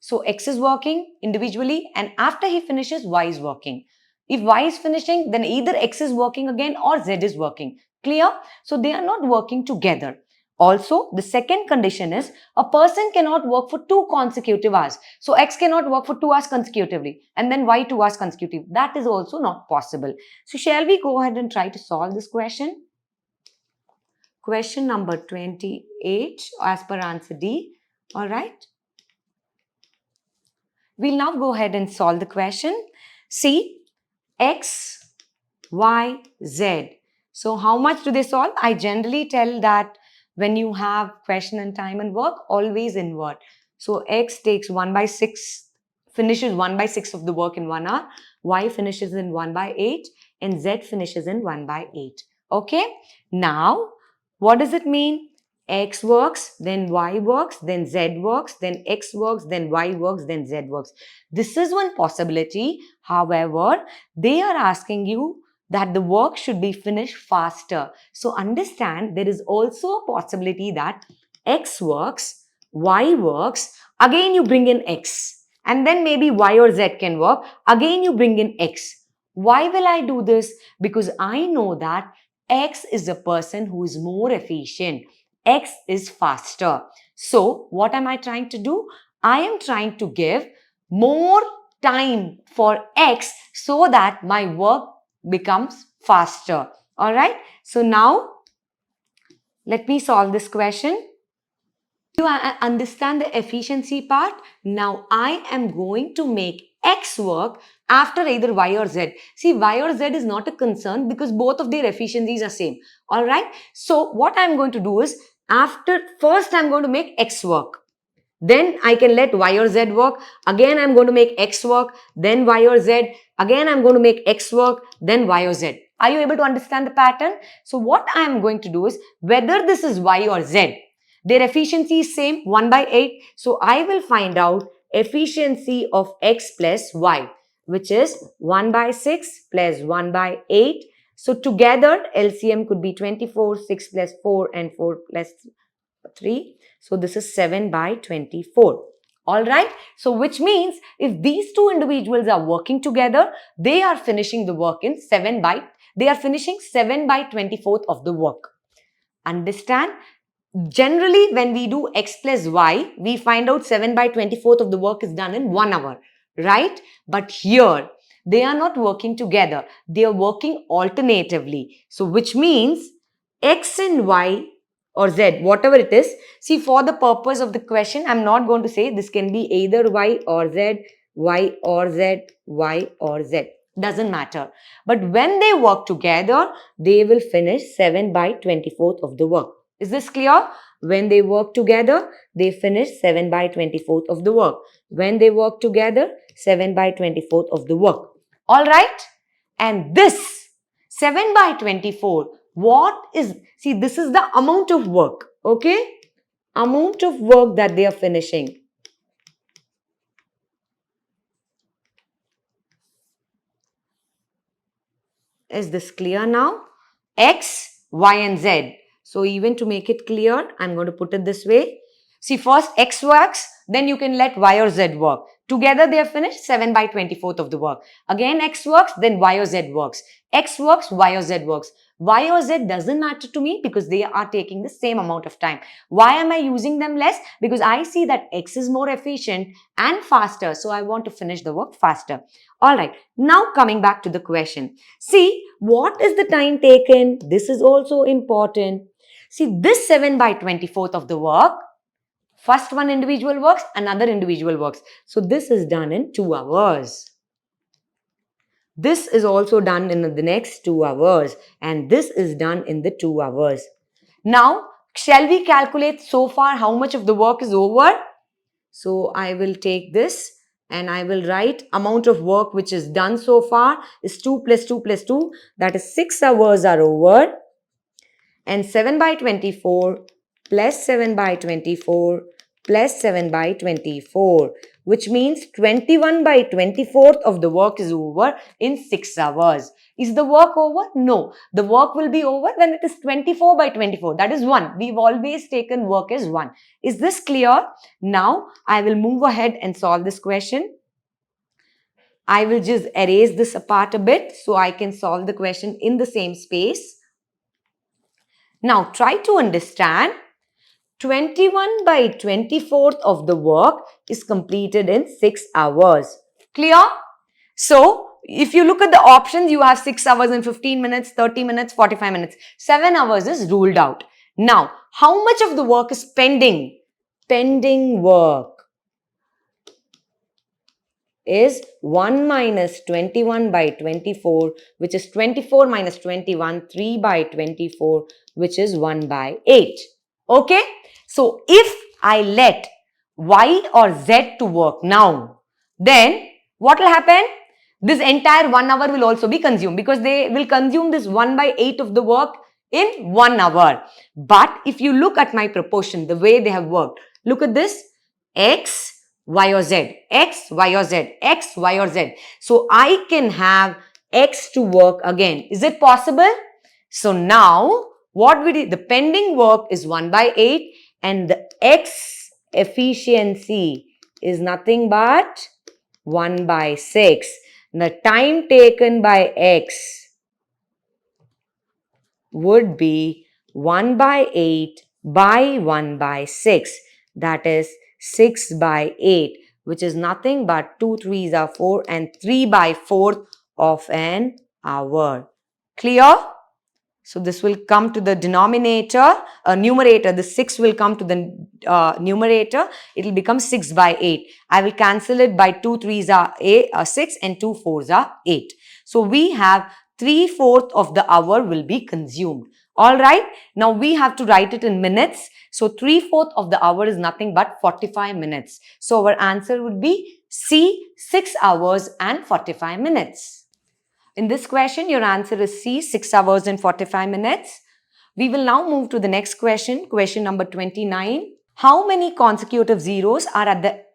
So X is working individually, and after he finishes, Y is working. If Y is finishing, then either X is working again or Z is working. Clear? So they are not working together. Also, the second condition is a person cannot work for 2 consecutive hours. So X cannot work for 2 hours consecutively and then Y 2 hours consecutive. That is also not possible. So shall we go ahead and try to solve this question? Question number 28 as per answer D. All right. We'll now go ahead and solve the question. See, X, Y, Z. So how much do they solve? I generally tell that when you have question and time and work, always invert. So X takes 1 by 6, finishes 1 by 6 of the work in 1 hour. Y finishes in 1 by 8 and Z finishes in 1 by 8. Okay. Now, what does it mean? X works, then Y works, then Z works, then X works, then Y works, then Z works. This is one possibility. However, they are asking you that the work should be finished faster. So understand there is also a possibility that X works, Y works, again you bring in X, and then maybe Y or Z can work, again you bring in X. Why will I do this? Because I know that X is a person who is more efficient. X is faster. So what am I trying to do? I am trying to give more time for X so that my work becomes faster. All right. So now let me solve this question. You understand the efficiency part? Now I am going to make X work after either Y or Z. See, Y or Z is not a concern because both of their efficiencies are same. All right. So what I'm going to do is first I'm going to make X work. Then I can let Y or Z work. Again, I'm going to make X work. Then Y or Z. Again, I'm going to make X work. Then Y or Z. Are you able to understand the pattern? So what I am going to do is whether this is Y or Z, their efficiency is same 1 by 8. So I will find out efficiency of X plus Y, which is 1 by 6 plus 1 by 8. So together LCM could be 24, 6 plus 4 and 4 plus 3. So this is 7 by 24. All right. So which means if these two individuals are working together, they are finishing the work in they are finishing 7 by 24th of the work. Understand? Generally, when we do x plus y, we find out 7 by 24th of the work is done in 1 hour, right? But here, they are not working together. They are working alternatively. So, which means x and y or z, whatever it is. See, for the purpose of the question, I'm not going to say this can be either y or z, y or z, y or z. Doesn't matter. But when they work together, they will finish 7 by 24th of the work. Is this clear? When they work together, they finish 7 by 24th of the work. When they work together, 7 by 24th of the work. All right? And this 7 by 24, see, this is the amount of work, okay? Amount of work that they are finishing. Is this clear now? X, Y and Z. So even to make it clear, I'm going to put it this way. See, first X works, then you can let Y or Z work. Together they have finished 7 by 24th of the work. Again X works, then Y or Z works. X works, Y or Z works. Y or Z doesn't matter to me because they are taking the same amount of time. Why am I using them less? Because I see that X is more efficient and faster. So I want to finish the work faster. Alright, now coming back to the question. See, what is the time taken? This is also important. See, this 7 by 24th of the work, first one individual works, another individual works. So this is done in 2 hours. This is also done in the next 2 hours. And this is done in the 2 hours. Now, shall we calculate so far how much of the work is over? So I will take this and I will write amount of work which is done so far is 2 plus 2 plus 2. That is 6 hours are over. And 7 by 24 plus 7 by 24 plus 7 by 24, which means 21 by 24th of the work is over in 6 hours. Is the work over? No. The work will be over when it is 24 by 24. That is 1. We've always taken work as 1. Is this clear? Now, I will move ahead and solve this question. I will just erase this apart a bit so I can solve the question in the same space. Now, try to understand. 21 by 24th of the work is completed in 6 hours. Clear? So, if you look at the options, you have 6 hours and 15 minutes, 30 minutes, 45 minutes. 7 hours is ruled out. Now, how much of the work is pending? Pending work is 1 minus 21 by 24, which is 24 minus 21, 3 by 24, which is 1 by 8. Okay? So, if I let Y or Z to work now, then what will happen? This entire 1 hour will also be consumed because they will consume this 1 by 8 of the work in 1 hour. But if you look at my proportion, the way they have worked, look at this, X, Y or Z, X, Y or Z, X, Y or Z. So, I can have X to work again. Is it possible? So, now what we did, the pending work is 1 by 8 and the X efficiency is nothing but 1 by 6. The time taken by X would be 1 by 8 by 1 by 6. That is 6 by 8, which is nothing but 2 3s are 4 and 3 by 4 of an hour. Clear? So, this will come to the denominator, numerator. The 6 will come to the numerator. It will become 6 by 8. I will cancel it by 2 3s are 6 and 2 4s are 8. So, we have 3/4 of the hour will be consumed. Alright. Now, we have to write it in minutes. So, 3/4 of the hour is nothing but 45 minutes. So, our answer would be C, 6 hours and 45 minutes. In this question, your answer is C, 6 hours and 45 minutes. We will now move to the next question, question number 29. How many consecutive zeros are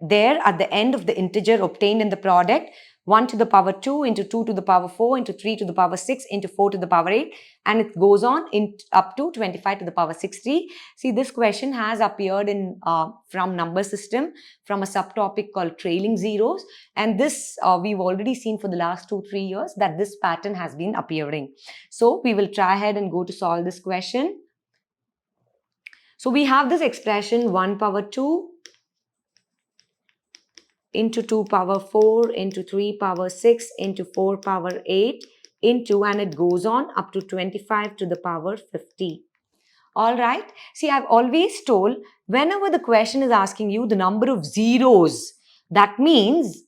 there at the end of the integer obtained in the product 1 to the power 2 into 2 to the power 4 into 3 to the power 6 into 4 to the power 8, and it goes on up to 25 to the power 60. See, this question has appeared in from number system from a subtopic called trailing zeros, and this we've already seen for the last 2-3 years that this pattern has been appearing. So we will try ahead and go to solve this question. So we have this expression 1 power 2 into 2 power 4 into 3 power 6 into 4 power 8 into, and it goes on up to 25 to the power 50. All right. See, I've always told whenever the question is asking you the number of zeros, that means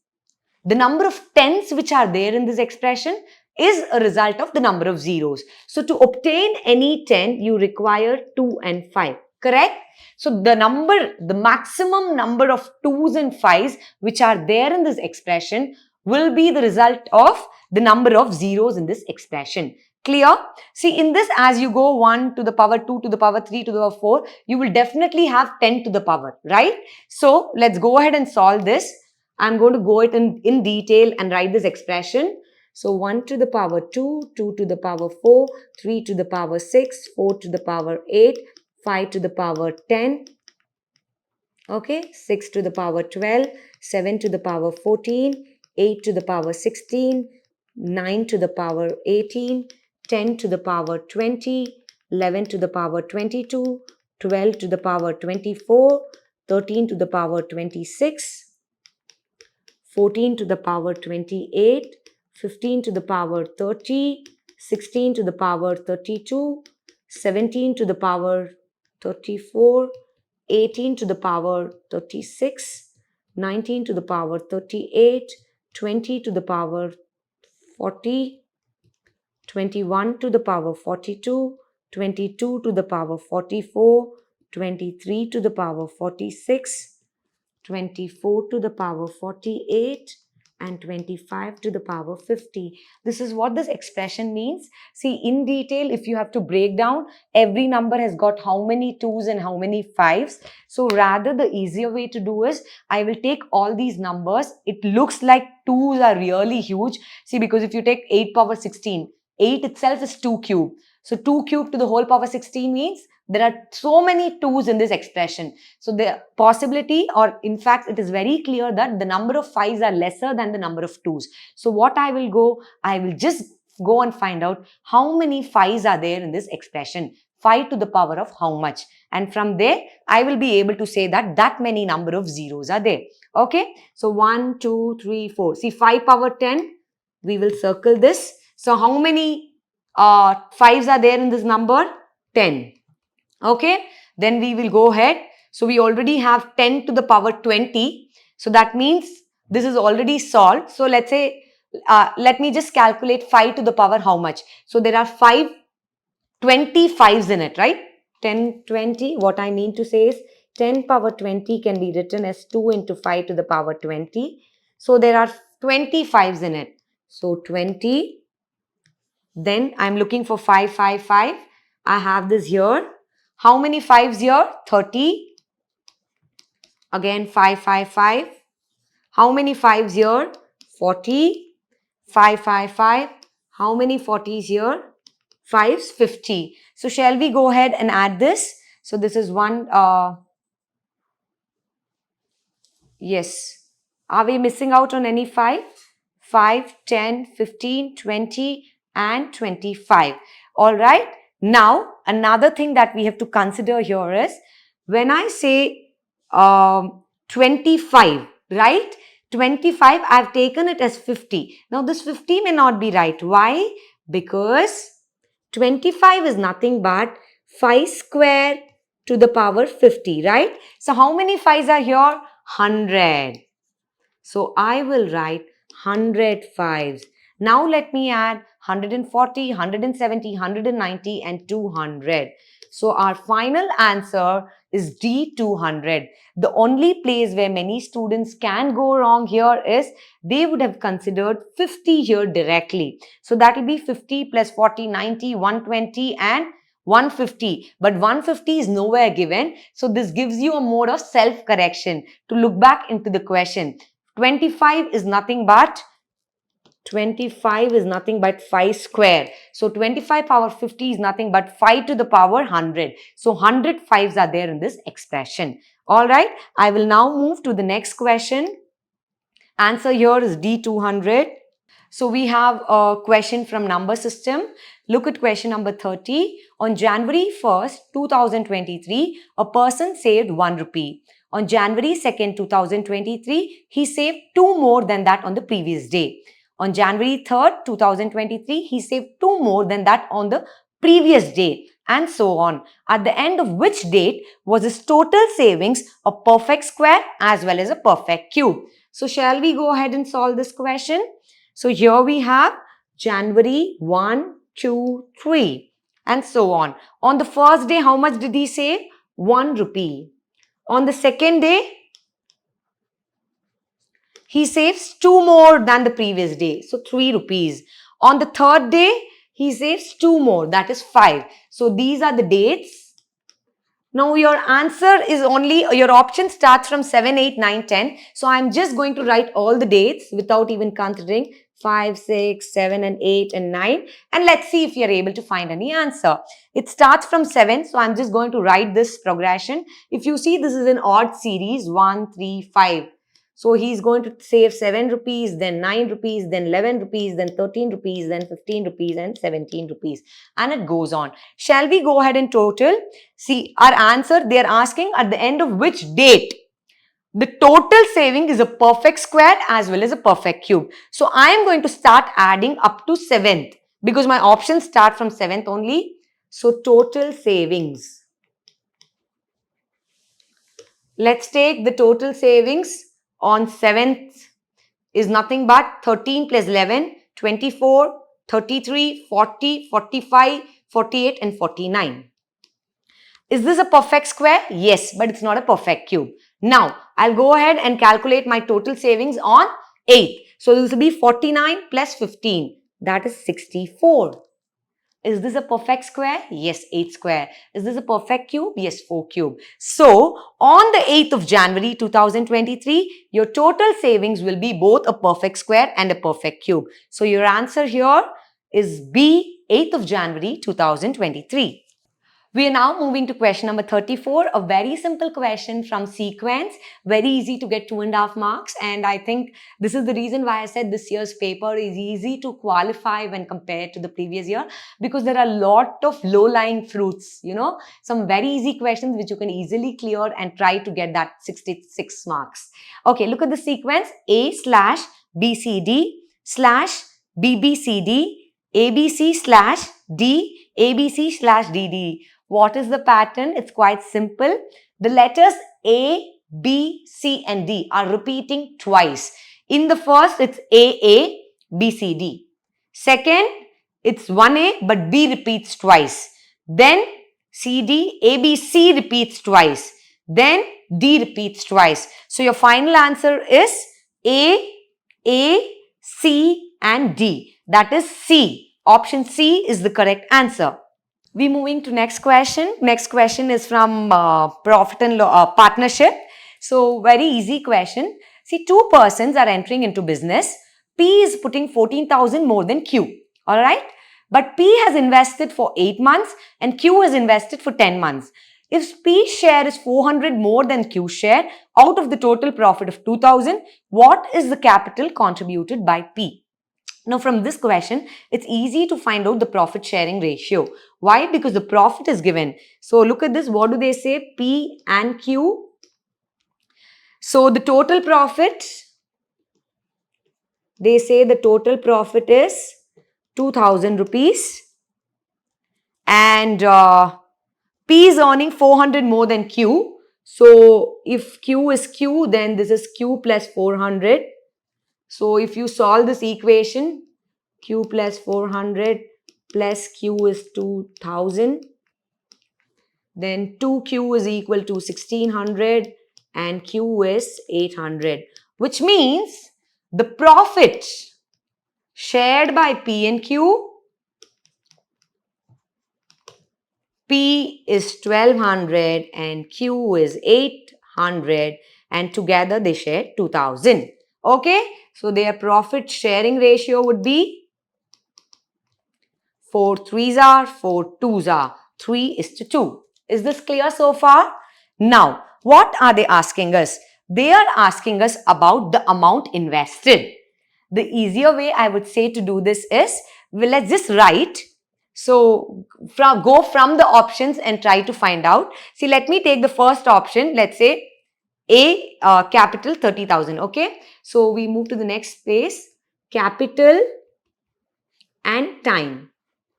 the number of tens which are there in this expression is a result of the number of zeros. So to obtain any 10, you require 2 and 5. Correct? So the maximum number of 2's and 5's which are there in this expression will be the result of the number of zeros in this expression. Clear? See, in this, as you go 1 to the power 2 to the power 3 to the power 4, you will definitely have 10 to the power, right? So let's go ahead and solve this. I'm going to go it in detail and write this expression. So 1 to the power 2, 2 to the power 4, 3 to the power 6, 4 to the power 8, 5 to the power 10, okay, 6 to the power 12, 7 to the power 14, 8 to the power 16, 9 to the power 18, 10 to the power 20, 11 to the power 22, 12 to the power 24, 13 to the power 26, 14 to the power 28, 15 to the power 30, 16 to the power 32, 17 to the power 34, 18 to the power 36, 19 to the power 38, 20 to the power 40, 21 to the power 42, 22 to the power 44, 23 to the power 46, 24 to the power 48, and 25 to the power 50. This is what this expression means. See, in detail, if you have to break down, every number has got how many 2's and how many 5's. So rather, the easier way to do is, I will take all these numbers. It looks like 2's are really huge. See, because if you take 8 power 16, 8 itself is 2 cube. So 2 cube to the whole power 16 means there are so many 2's in this expression. So the possibility, or in fact, it is very clear that the number of 5's are lesser than the number of 2's. So what I will just go and find out how many 5's are there in this expression. 5 to the power of how much? And from there, I will be able to say that many number of zeros are there. Okay. So 1, 2, 3, 4. See, 5 power 10. We will circle this. So how many 5's are there in this number? 10. Okay, then we will go ahead. So we already have 10 to the power 20. So that means this is already solved. So let's say, let me just calculate 5 to the power how much. So there are 25's in it, right? 10, 20. What I mean to say is 10 power 20 can be written as 2 into 5 to the power 20. So there are 25's in it. So 20. Then I'm looking for 5, 5, 5. I have this here. How many 5's here? 30. Again, 5, 5, 5. How many 5's here? 40. 5, 5, 5. How many 40's here? 5's, 50. So shall we go ahead and add this? So this is one. Yes. Are we missing out on any 5? 5, 10, 15, 20 and 25. All right. Now, another thing that we have to consider here is when I say 25, right? 25, I've taken it as 50. Now, this 50 may not be right. Why? Because 25 is nothing but 5 square to the power 50, right? So, how many 5's are here? 100. So, I will write 100 5's. Now, let me add 140, 170, 190 and 200. So, our final answer is D, 200. The only place where many students can go wrong here is they would have considered 50 here directly. So, that will be 50 plus 40, 90, 120 and 150. But 150 is nowhere given. So, this gives you a mode of self-correction to look back into the question. 25 is nothing but 25 is nothing but 5 square. So 25 power 50 is nothing but 5 to the power 100. So 100 fives are there in this expression. Alright, I will now move to the next question. Answer here is D200. So we have a question from number system. Look at question number 30. On January 1st, 2023, a person saved 1 rupee. On January 2nd, 2023, he saved 2 more than that on the previous day. On January 3rd, 2023, he saved 2 more than that on the previous day, and so on. At the end of which date was his total savings a perfect square as well as a perfect cube? So shall we go ahead and solve this question? So here we have January 1, 2, 3 and so on. On the first day, how much did he save? 1 rupee. On the second day, he saves 2 more than the previous day. So 3 rupees. On the third day, he saves 2 more. That is 5. So these are the dates. Now your answer is only, your option starts from 7, 8, 9, 10. So I'm just going to write all the dates without even considering 5, 6, 7 and 8 and 9. And let's see if you're able to find any answer. It starts from 7. So I'm just going to write this progression. If you see, this is an odd series, 1, 3, 5. So he's going to save 7 rupees, then 9 rupees, then 11 rupees, then 13 rupees, then 15 rupees and 17 rupees. And it goes on. Shall we go ahead and total? See, our answer, they are asking at the end of which date the total saving is a perfect square as well as a perfect cube. So I am going to start adding up to 7th because my options start from 7th only. So total savings. Let's take the total savings on 7th is nothing but 13 plus 11, 24, 33, 40, 45, 48 and 49. Is this a perfect square? Yes, but it's not a perfect cube. Now, I'll go ahead and calculate my total savings on 8. So this will be 49 plus 15. That is 64. Is this a perfect square? Yes, 8 square. Is this a perfect cube? Yes, 4 cube. So, on the 8th of January 2023, your total savings will be both a perfect square and a perfect cube. So, your answer here is B, 8th of January 2023. We are now moving to question number 34, a very simple question from sequence, very easy to get 2.5 marks. And I think this is the reason why I said this year's paper is easy to qualify when compared to the previous year, because there are a lot of low-lying fruits, some very easy questions which you can easily clear and try to get that 66 marks. Okay, look at the sequence A slash BCD slash BBCD ABC slash D ABC slash DD. What is the pattern? It's quite simple. The letters A, B, C and D are repeating twice. In the first, it's A, B, C, D. Second, it's 1A but B repeats twice. Then C, D, A, B, C repeats twice. Then D repeats twice. So your final answer is A, C and D. That is C. Option C is the correct answer. We moving to next question. Next question is from profit and partnership. So very easy question. See, 2 persons are entering into business. P is putting 14,000 more than Q. All right. But P has invested for 8 months and Q has invested for 10 months. If P's share is 400 more than Q's share, out of the total profit of 2,000, what is the capital contributed by P? Now, from this question, it's easy to find out the profit sharing ratio. Why? Because the profit is given. So, look at this. What do they say? P and Q. So, the total profit, they say the total profit is 2,000 rupees. And P is earning 400 more than Q. So, if Q is Q, then this is Q plus 400. So, if you solve this equation, Q plus 400 plus Q is 2000. Then 2Q is equal to 1600 and Q is 800. Which means the profit shared by P and Q, P is 1200 and Q is 800 and together they share 2000. Okay. So their profit sharing ratio would be 4 threes are, 4 twos are, 3:2. Is this clear so far? Now, what are they asking us? They are asking us about the amount invested. The easier way I would say to do this is, well, let's just write. So, go from the options and try to find out. See, let me take the first option. Let's say A, capital 30,000. Okay. So, we move to the next space. Capital and time.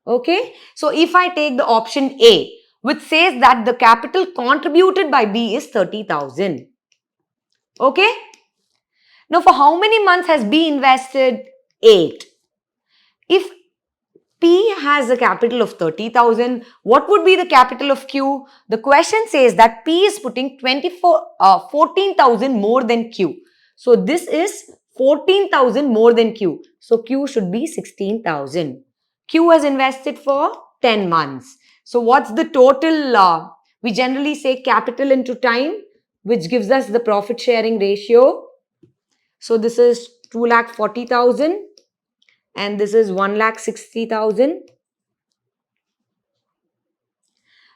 Okay. So, if I take the option A, which says that the capital contributed by B is 30,000. Okay. Now, for how many months has B invested? 8. If P has a capital of 30,000, what would be the capital of Q? The question says that P is putting 14,000 more than Q. So, this is 14,000 more than Q. So, Q should be 16,000. Q has invested for 10 months. So, what's the total? We generally say capital into time, which gives us the profit sharing ratio. So, this is 2,40,000 and this is 1,60,000.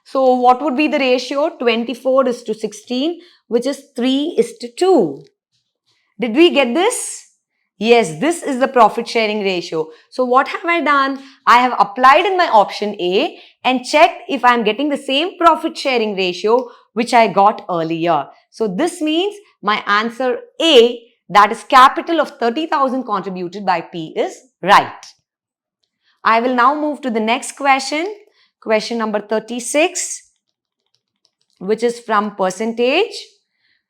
So, what would be the ratio? 24:16, which is 3:2. Did we get this? Yes, this is the profit sharing ratio. So, what have I done? I have applied in my option A and checked if I am getting the same profit sharing ratio which I got earlier. So, this means my answer A, that is capital of 30,000 contributed by P, is right. I will now move to the next question. Question number 36, which is from percentage.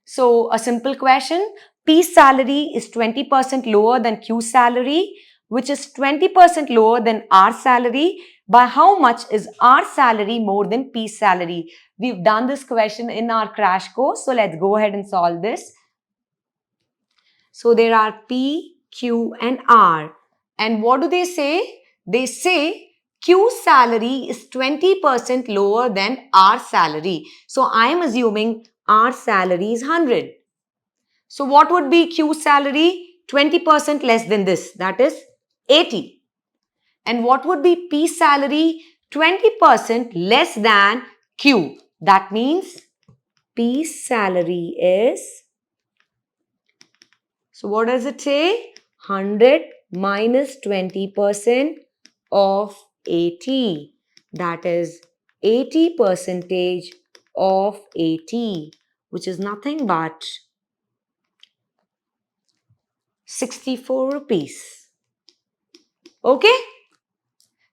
So, a simple question. P's salary is 20% lower than Q's salary, which is 20% lower than R's salary. By how much is R's salary more than P's salary? We've done this question in our crash course. So, let's go ahead and solve this. So, there are P, Q and R. And what do they say? They say Q's salary is 20% lower than R's salary. So, I am assuming R's salary is 100. So, what would be Q's salary? 20% less than this, that is 80. And what would be P's salary? 20% less than Q. That means P's salary is, so what does it say? 100 minus 20% of 80. That is 80% of 80, which is nothing but 64 rupees. Okay?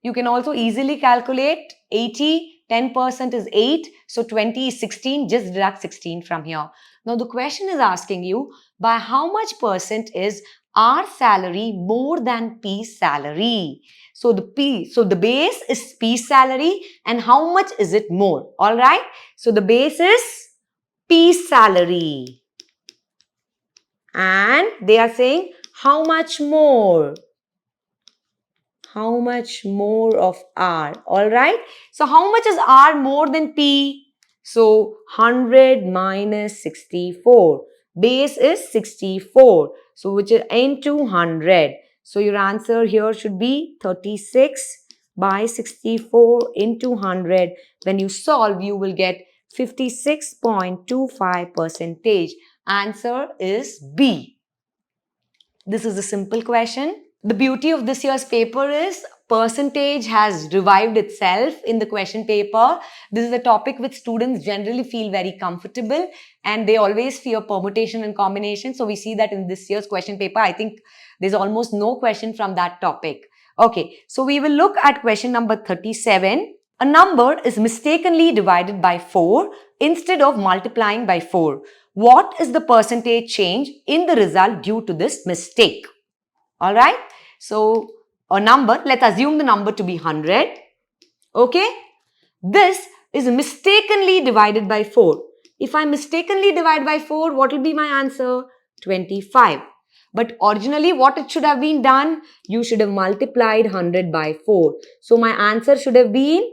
You can also easily calculate 80, 10% is 8. So 20 is 16. Just deduct 16 from here. Now the question is asking you, by how much percent is R salary more than P's salary? So the base is P's salary and how much is it more? Alright. So the base is P's salary. And they are saying how much more? How much more of R? Alright. So how much is R more than P? So 100 minus 64. Base is 64. So which is into 100. So your answer here should be 36 by 64 into 100. When you solve, you will get 56.25%. Answer is B. This is a simple question. The beauty of this year's paper is percentage has revived itself in the question paper. This is a topic which students generally feel very comfortable and they always fear permutation and combination. So we see that in this year's question paper, I think there's almost no question from that topic. Okay, so we will look at question number 37. A number is mistakenly divided by 4 instead of multiplying by 4. What is the percentage change in the result due to this mistake? Alright, so a number, let's assume the number to be 100. Okay, this is mistakenly divided by 4. If I mistakenly divide by 4, what will be my answer? 25. But originally what it should have been done? You should have multiplied 100 by 4. So my answer should have been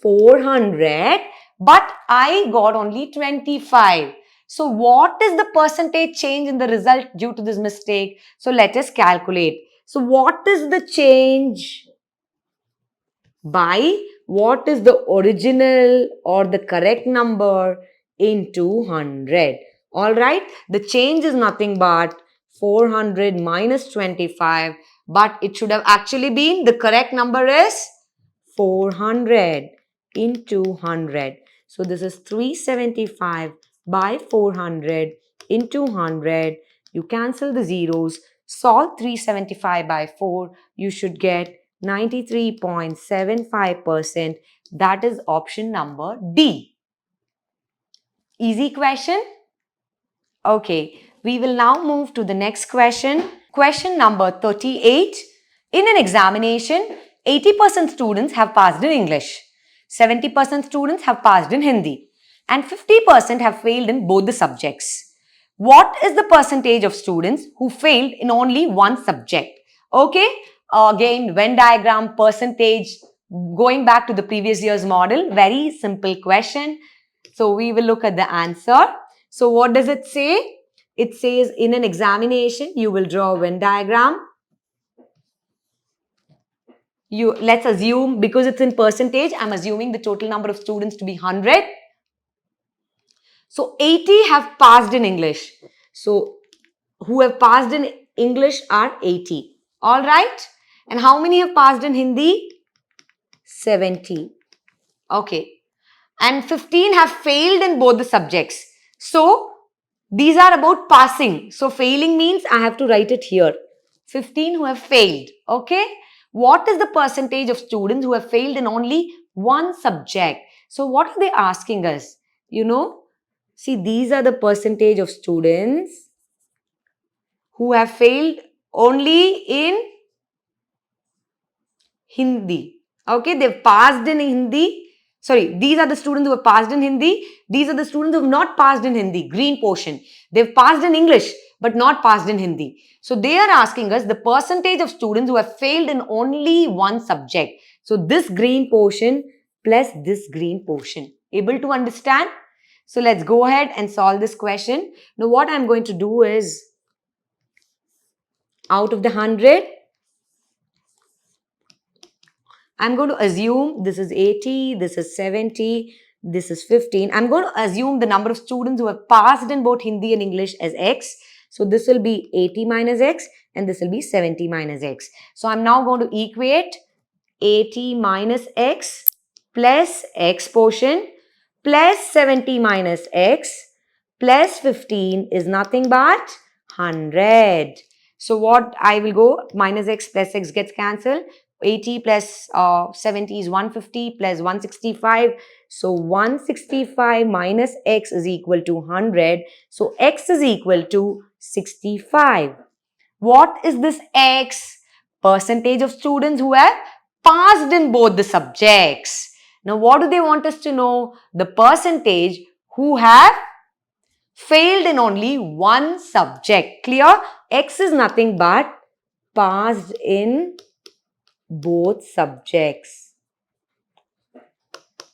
400, but I got only 25. So what is the percentage change in the result due to this mistake? So let us calculate. So what is the change by what is the original or the correct number into 100? Alright, the change is nothing but 400 minus 25, but it should have actually been, the correct number is 400 into 100. So this is 375 by 400 into 100. You cancel the zeros, solve 375 by 4, you should get 93.75%. That is option number D. Easy question? Okay, we will now move to the next question. Question number 38. In an examination, 80% students have passed in English, 70% students have passed in Hindi, and 50% have failed in both the subjects. What is the percentage of students who failed in only one subject? Okay, again, Venn diagram, percentage, going back to the previous year's model, very simple question. So we will look at the answer. So what does it say? It says in an examination, you will draw a Venn diagram. Let's assume, because it's in percentage, I'm assuming the total number of students to be 100. So 80 have passed in English. So who have passed in English are 80. All right. And how many have passed in Hindi? 70. Okay. And 15 have failed in both the subjects. So these are about passing. So failing means I have to write it here. 15 who have failed. Okay. What is the percentage of students who have failed in only one subject? So what are they asking us? See, these are the percentage of students who have failed only in Hindi. Okay, they've passed in Hindi. Sorry, these are the students who have passed in Hindi. These are the students who have not passed in Hindi, green portion. They've passed in English, but not passed in Hindi. So they are asking us the percentage of students who have failed in only one subject. So this green portion plus this green portion. Able to understand? So let's go ahead and solve this question. Now what I'm going to do is, out of the 100, I'm going to assume this is 80, this is 70, this is 15. I'm going to assume the number of students who have passed in both Hindi and English as X. So this will be 80 minus X and this will be 70 minus X. So I'm now going to equate 80 minus X plus X portion plus 70 minus X plus 15 is nothing but 100. So what I will go, minus X plus X gets cancelled. 80 plus 70 is 150 plus 165. So 165 minus X is equal to 100. So X is equal to 65. What is this X? Percentage of students who have passed in both the subjects. Now what do they want us to know? The percentage who have failed in only one subject. Clear? X is nothing but passed in both subjects.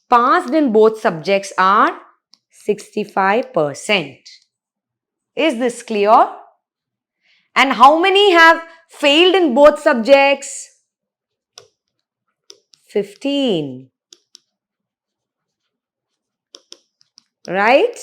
Passed in both subjects are 65%. Is this clear? And how many have failed in both subjects? 15. Right?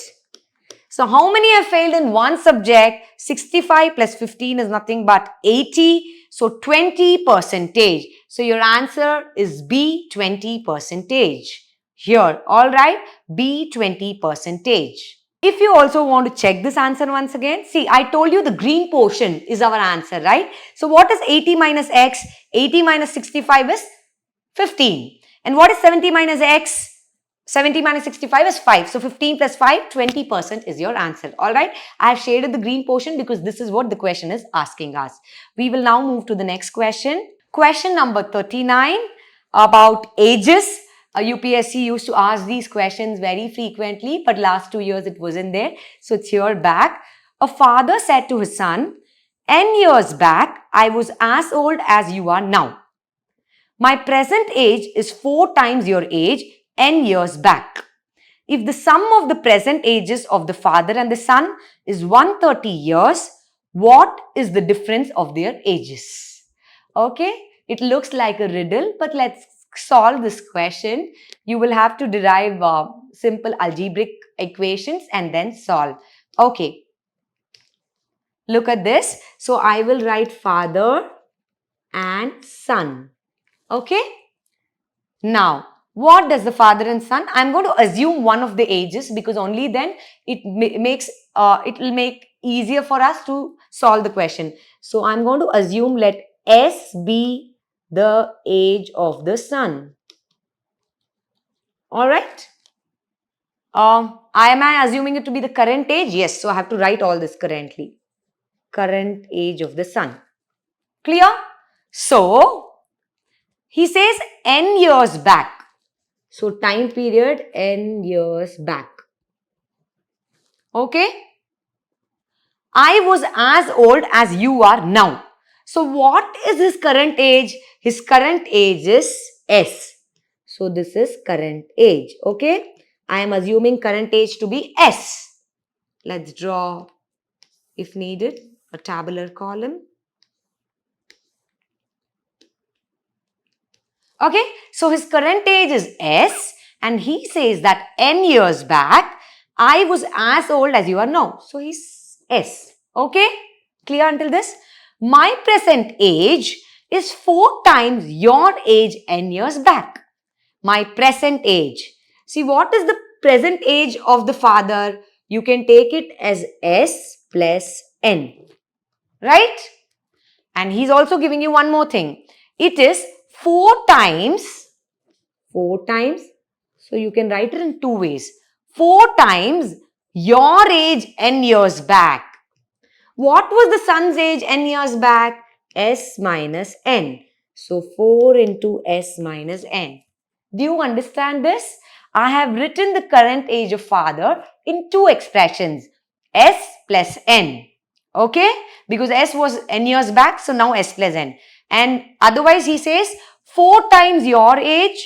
So how many have failed in one subject? 65 plus 15 is nothing but 80. So 20%. So your answer is B, 20%. Here, alright, B, 20%. If you also want to check this answer once again, see, I told you the green portion is our answer, right? So what is 80 minus X? 80 minus 65 is 15. And what is 70 minus X? 70 minus 65 is 5. So 15 plus 5, 20% is your answer. Alright, I have shaded the green portion because this is what the question is asking us. We will now move to the next question. Question number 39 about ages. UPSC used to ask these questions very frequently, but last 2 years it wasn't there. So it's here back. A father said to his son, "N years back, I was as old as you are now. My present age is 4 times your age N years back. if the sum of the present ages of the father and the son is 130 years, what is the difference of their ages? Okay, it looks like a riddle, but let's solve this question. You will have to derive simple algebraic equations and then solve. Okay, look at this. So I will write father and son. Okay. Now, what does the father and son? I'm going to assume one of the ages because only then it will make easier for us to solve the question. So I'm going to assume let S be the age of the son. All right. Am I assuming it to be the current age? Yes. So I have to write all this currently. Current age of the son. Clear? So he says n years back. So time period n years back. Okay. I was as old as you are now. So what is his current age? His current age is S. So this is current age. Okay. I am assuming current age to be S. Let's draw, if needed, a tabular column. Okay. So his current age is S and he says that n years back, I was as old as you are now. So he's S. Okay. Clear until this? My present age is 4 times your age n years back. My present age. See, what is the present age of the father? You can take it as S plus N. Right? And he's also giving you one more thing. It is 4 times. So you can write it in two ways. 4 times your age n years back. What was the son's age n years back? S minus n. So 4 into S minus n. Do you understand this? I have written the current age of father in two expressions. S plus n. Okay? Because S was n years back, so now S plus n. And otherwise he says 4 times your age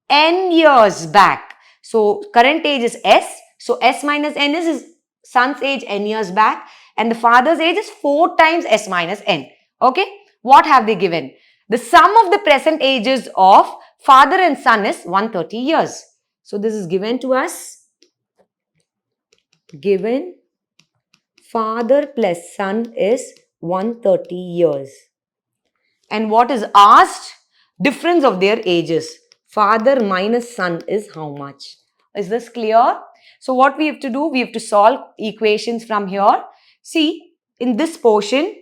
n years back. So current age is S. So S minus n is his son's age n years back. And the father's age is 4 times S minus n. Okay? What have they given? The sum of the present ages of father and son is 130 years. So this is given to us. Given father plus son is 130 years. And what is asked? Difference of their ages. Father minus son is how much? Is this clear? So what we have to do? We have to solve equations from here. See, in this portion,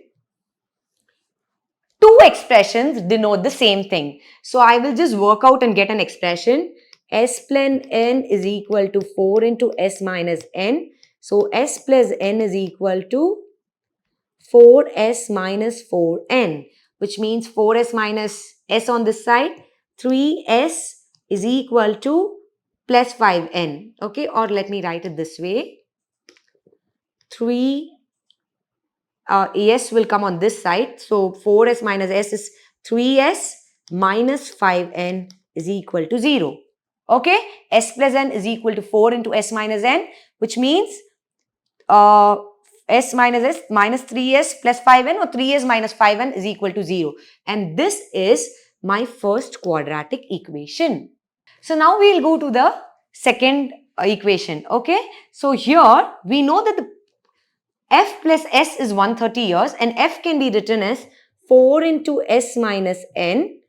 two expressions denote the same thing. So I will just work out and get an expression. S plus n is equal to 4 into S minus n. So S plus n is equal to 4S minus 4n, which means 4S minus S on this side, 3S is equal to plus 5n. Okay, or let me write it this way. 3 S will come on this side. So 4S minus S is 3S minus 5n is equal to 0. Okay, S plus n is equal to 4 into S minus n, which means S minus S minus 3S plus 5n or 3S minus 5n is equal to 0. And this is my first quadratic equation. So now we will go to the second equation. Okay, so here we know that the F plus S is 130 years and F can be written as 4 into S minus n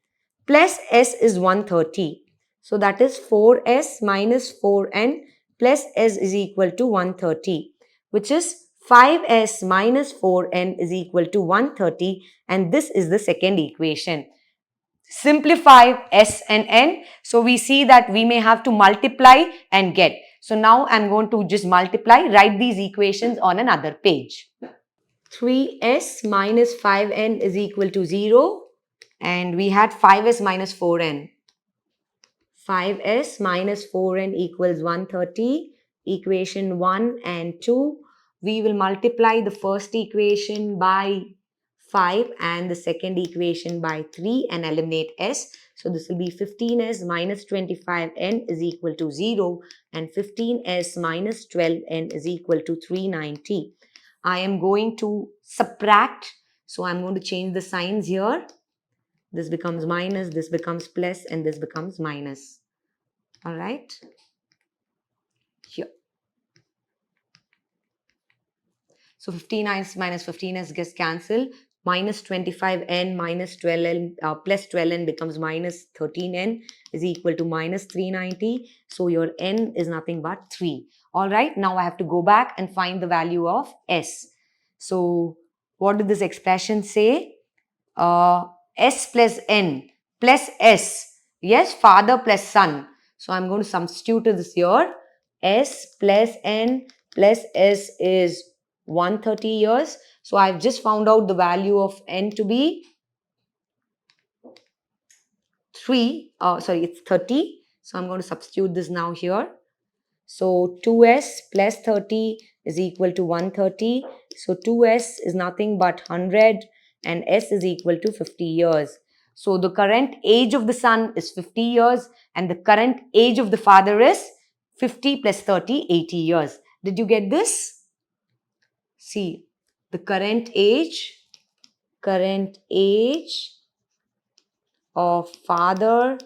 plus S is 130. So that is 4S minus 4n plus S is equal to 130, which is 5S minus 4n is equal to 130, and this is the second equation. Simplify S and n. So we see that we may have to multiply and get. So now I'm going to just multiply, write these equations on another page. 3S minus 5n is equal to 0, and we had 5S minus 4n. 5S minus 4n equals 130. Equation 1 and 2. We will multiply the first equation by 5 and the second equation by 3 and eliminate s. So this will be 15s minus 25n is equal to 0 and 15s minus 12n is equal to 390. I am going to subtract. So I'm going to change the signs here. This becomes minus, this becomes plus, and this becomes minus. All right. Here. So 15s minus 15s gets cancelled. Minus 25n minus 12n plus 12n becomes minus 13n is equal to minus 390. So your n is nothing but 3. All right. Now I have to go back and find the value of s. So what did this expression say? S plus n plus s. Yes, father plus son. So I'm going to substitute this here. S plus n plus s is 130 years. So I've just found out the value of n to be it's 30. So I'm going to substitute this now here. So 2s plus 30 is equal to 130. So 2s is nothing but 100 and s is equal to 50 years. So the current age of the son is 50 years and the current age of the father is 50 plus 30, 80 years. Did you get this? See, the current age of father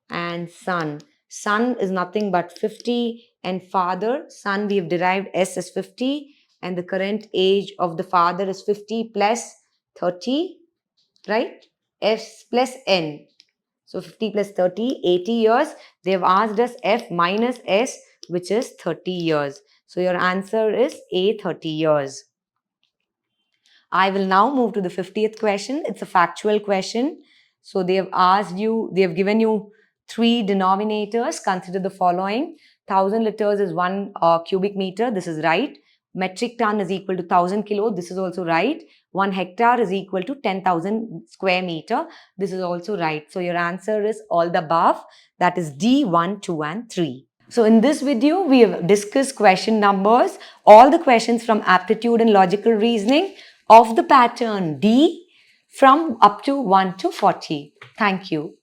and son. Son is nothing but 50 and father, son we have derived s as 50 and the current age of the father is 50 plus 30, right? S plus n. So 50 plus 30, 80 years. They have asked us f minus s, which is 30 years. So your answer is A, 30 years. I will now move to the 50th question. It's a factual question. So they have given you 3 denominators. Consider the following. 1000 liters is 1 cubic meter. This is right. Metric ton is equal to 1000 kilo. This is also right. 1 hectare is equal to 10,000 square meter. This is also right. So your answer is all the above. That is D, 1, 2 and 3. So in this video, we have discussed question numbers, all the questions from aptitude and logical reasoning of the pattern D from up to 1 to 40. Thank you.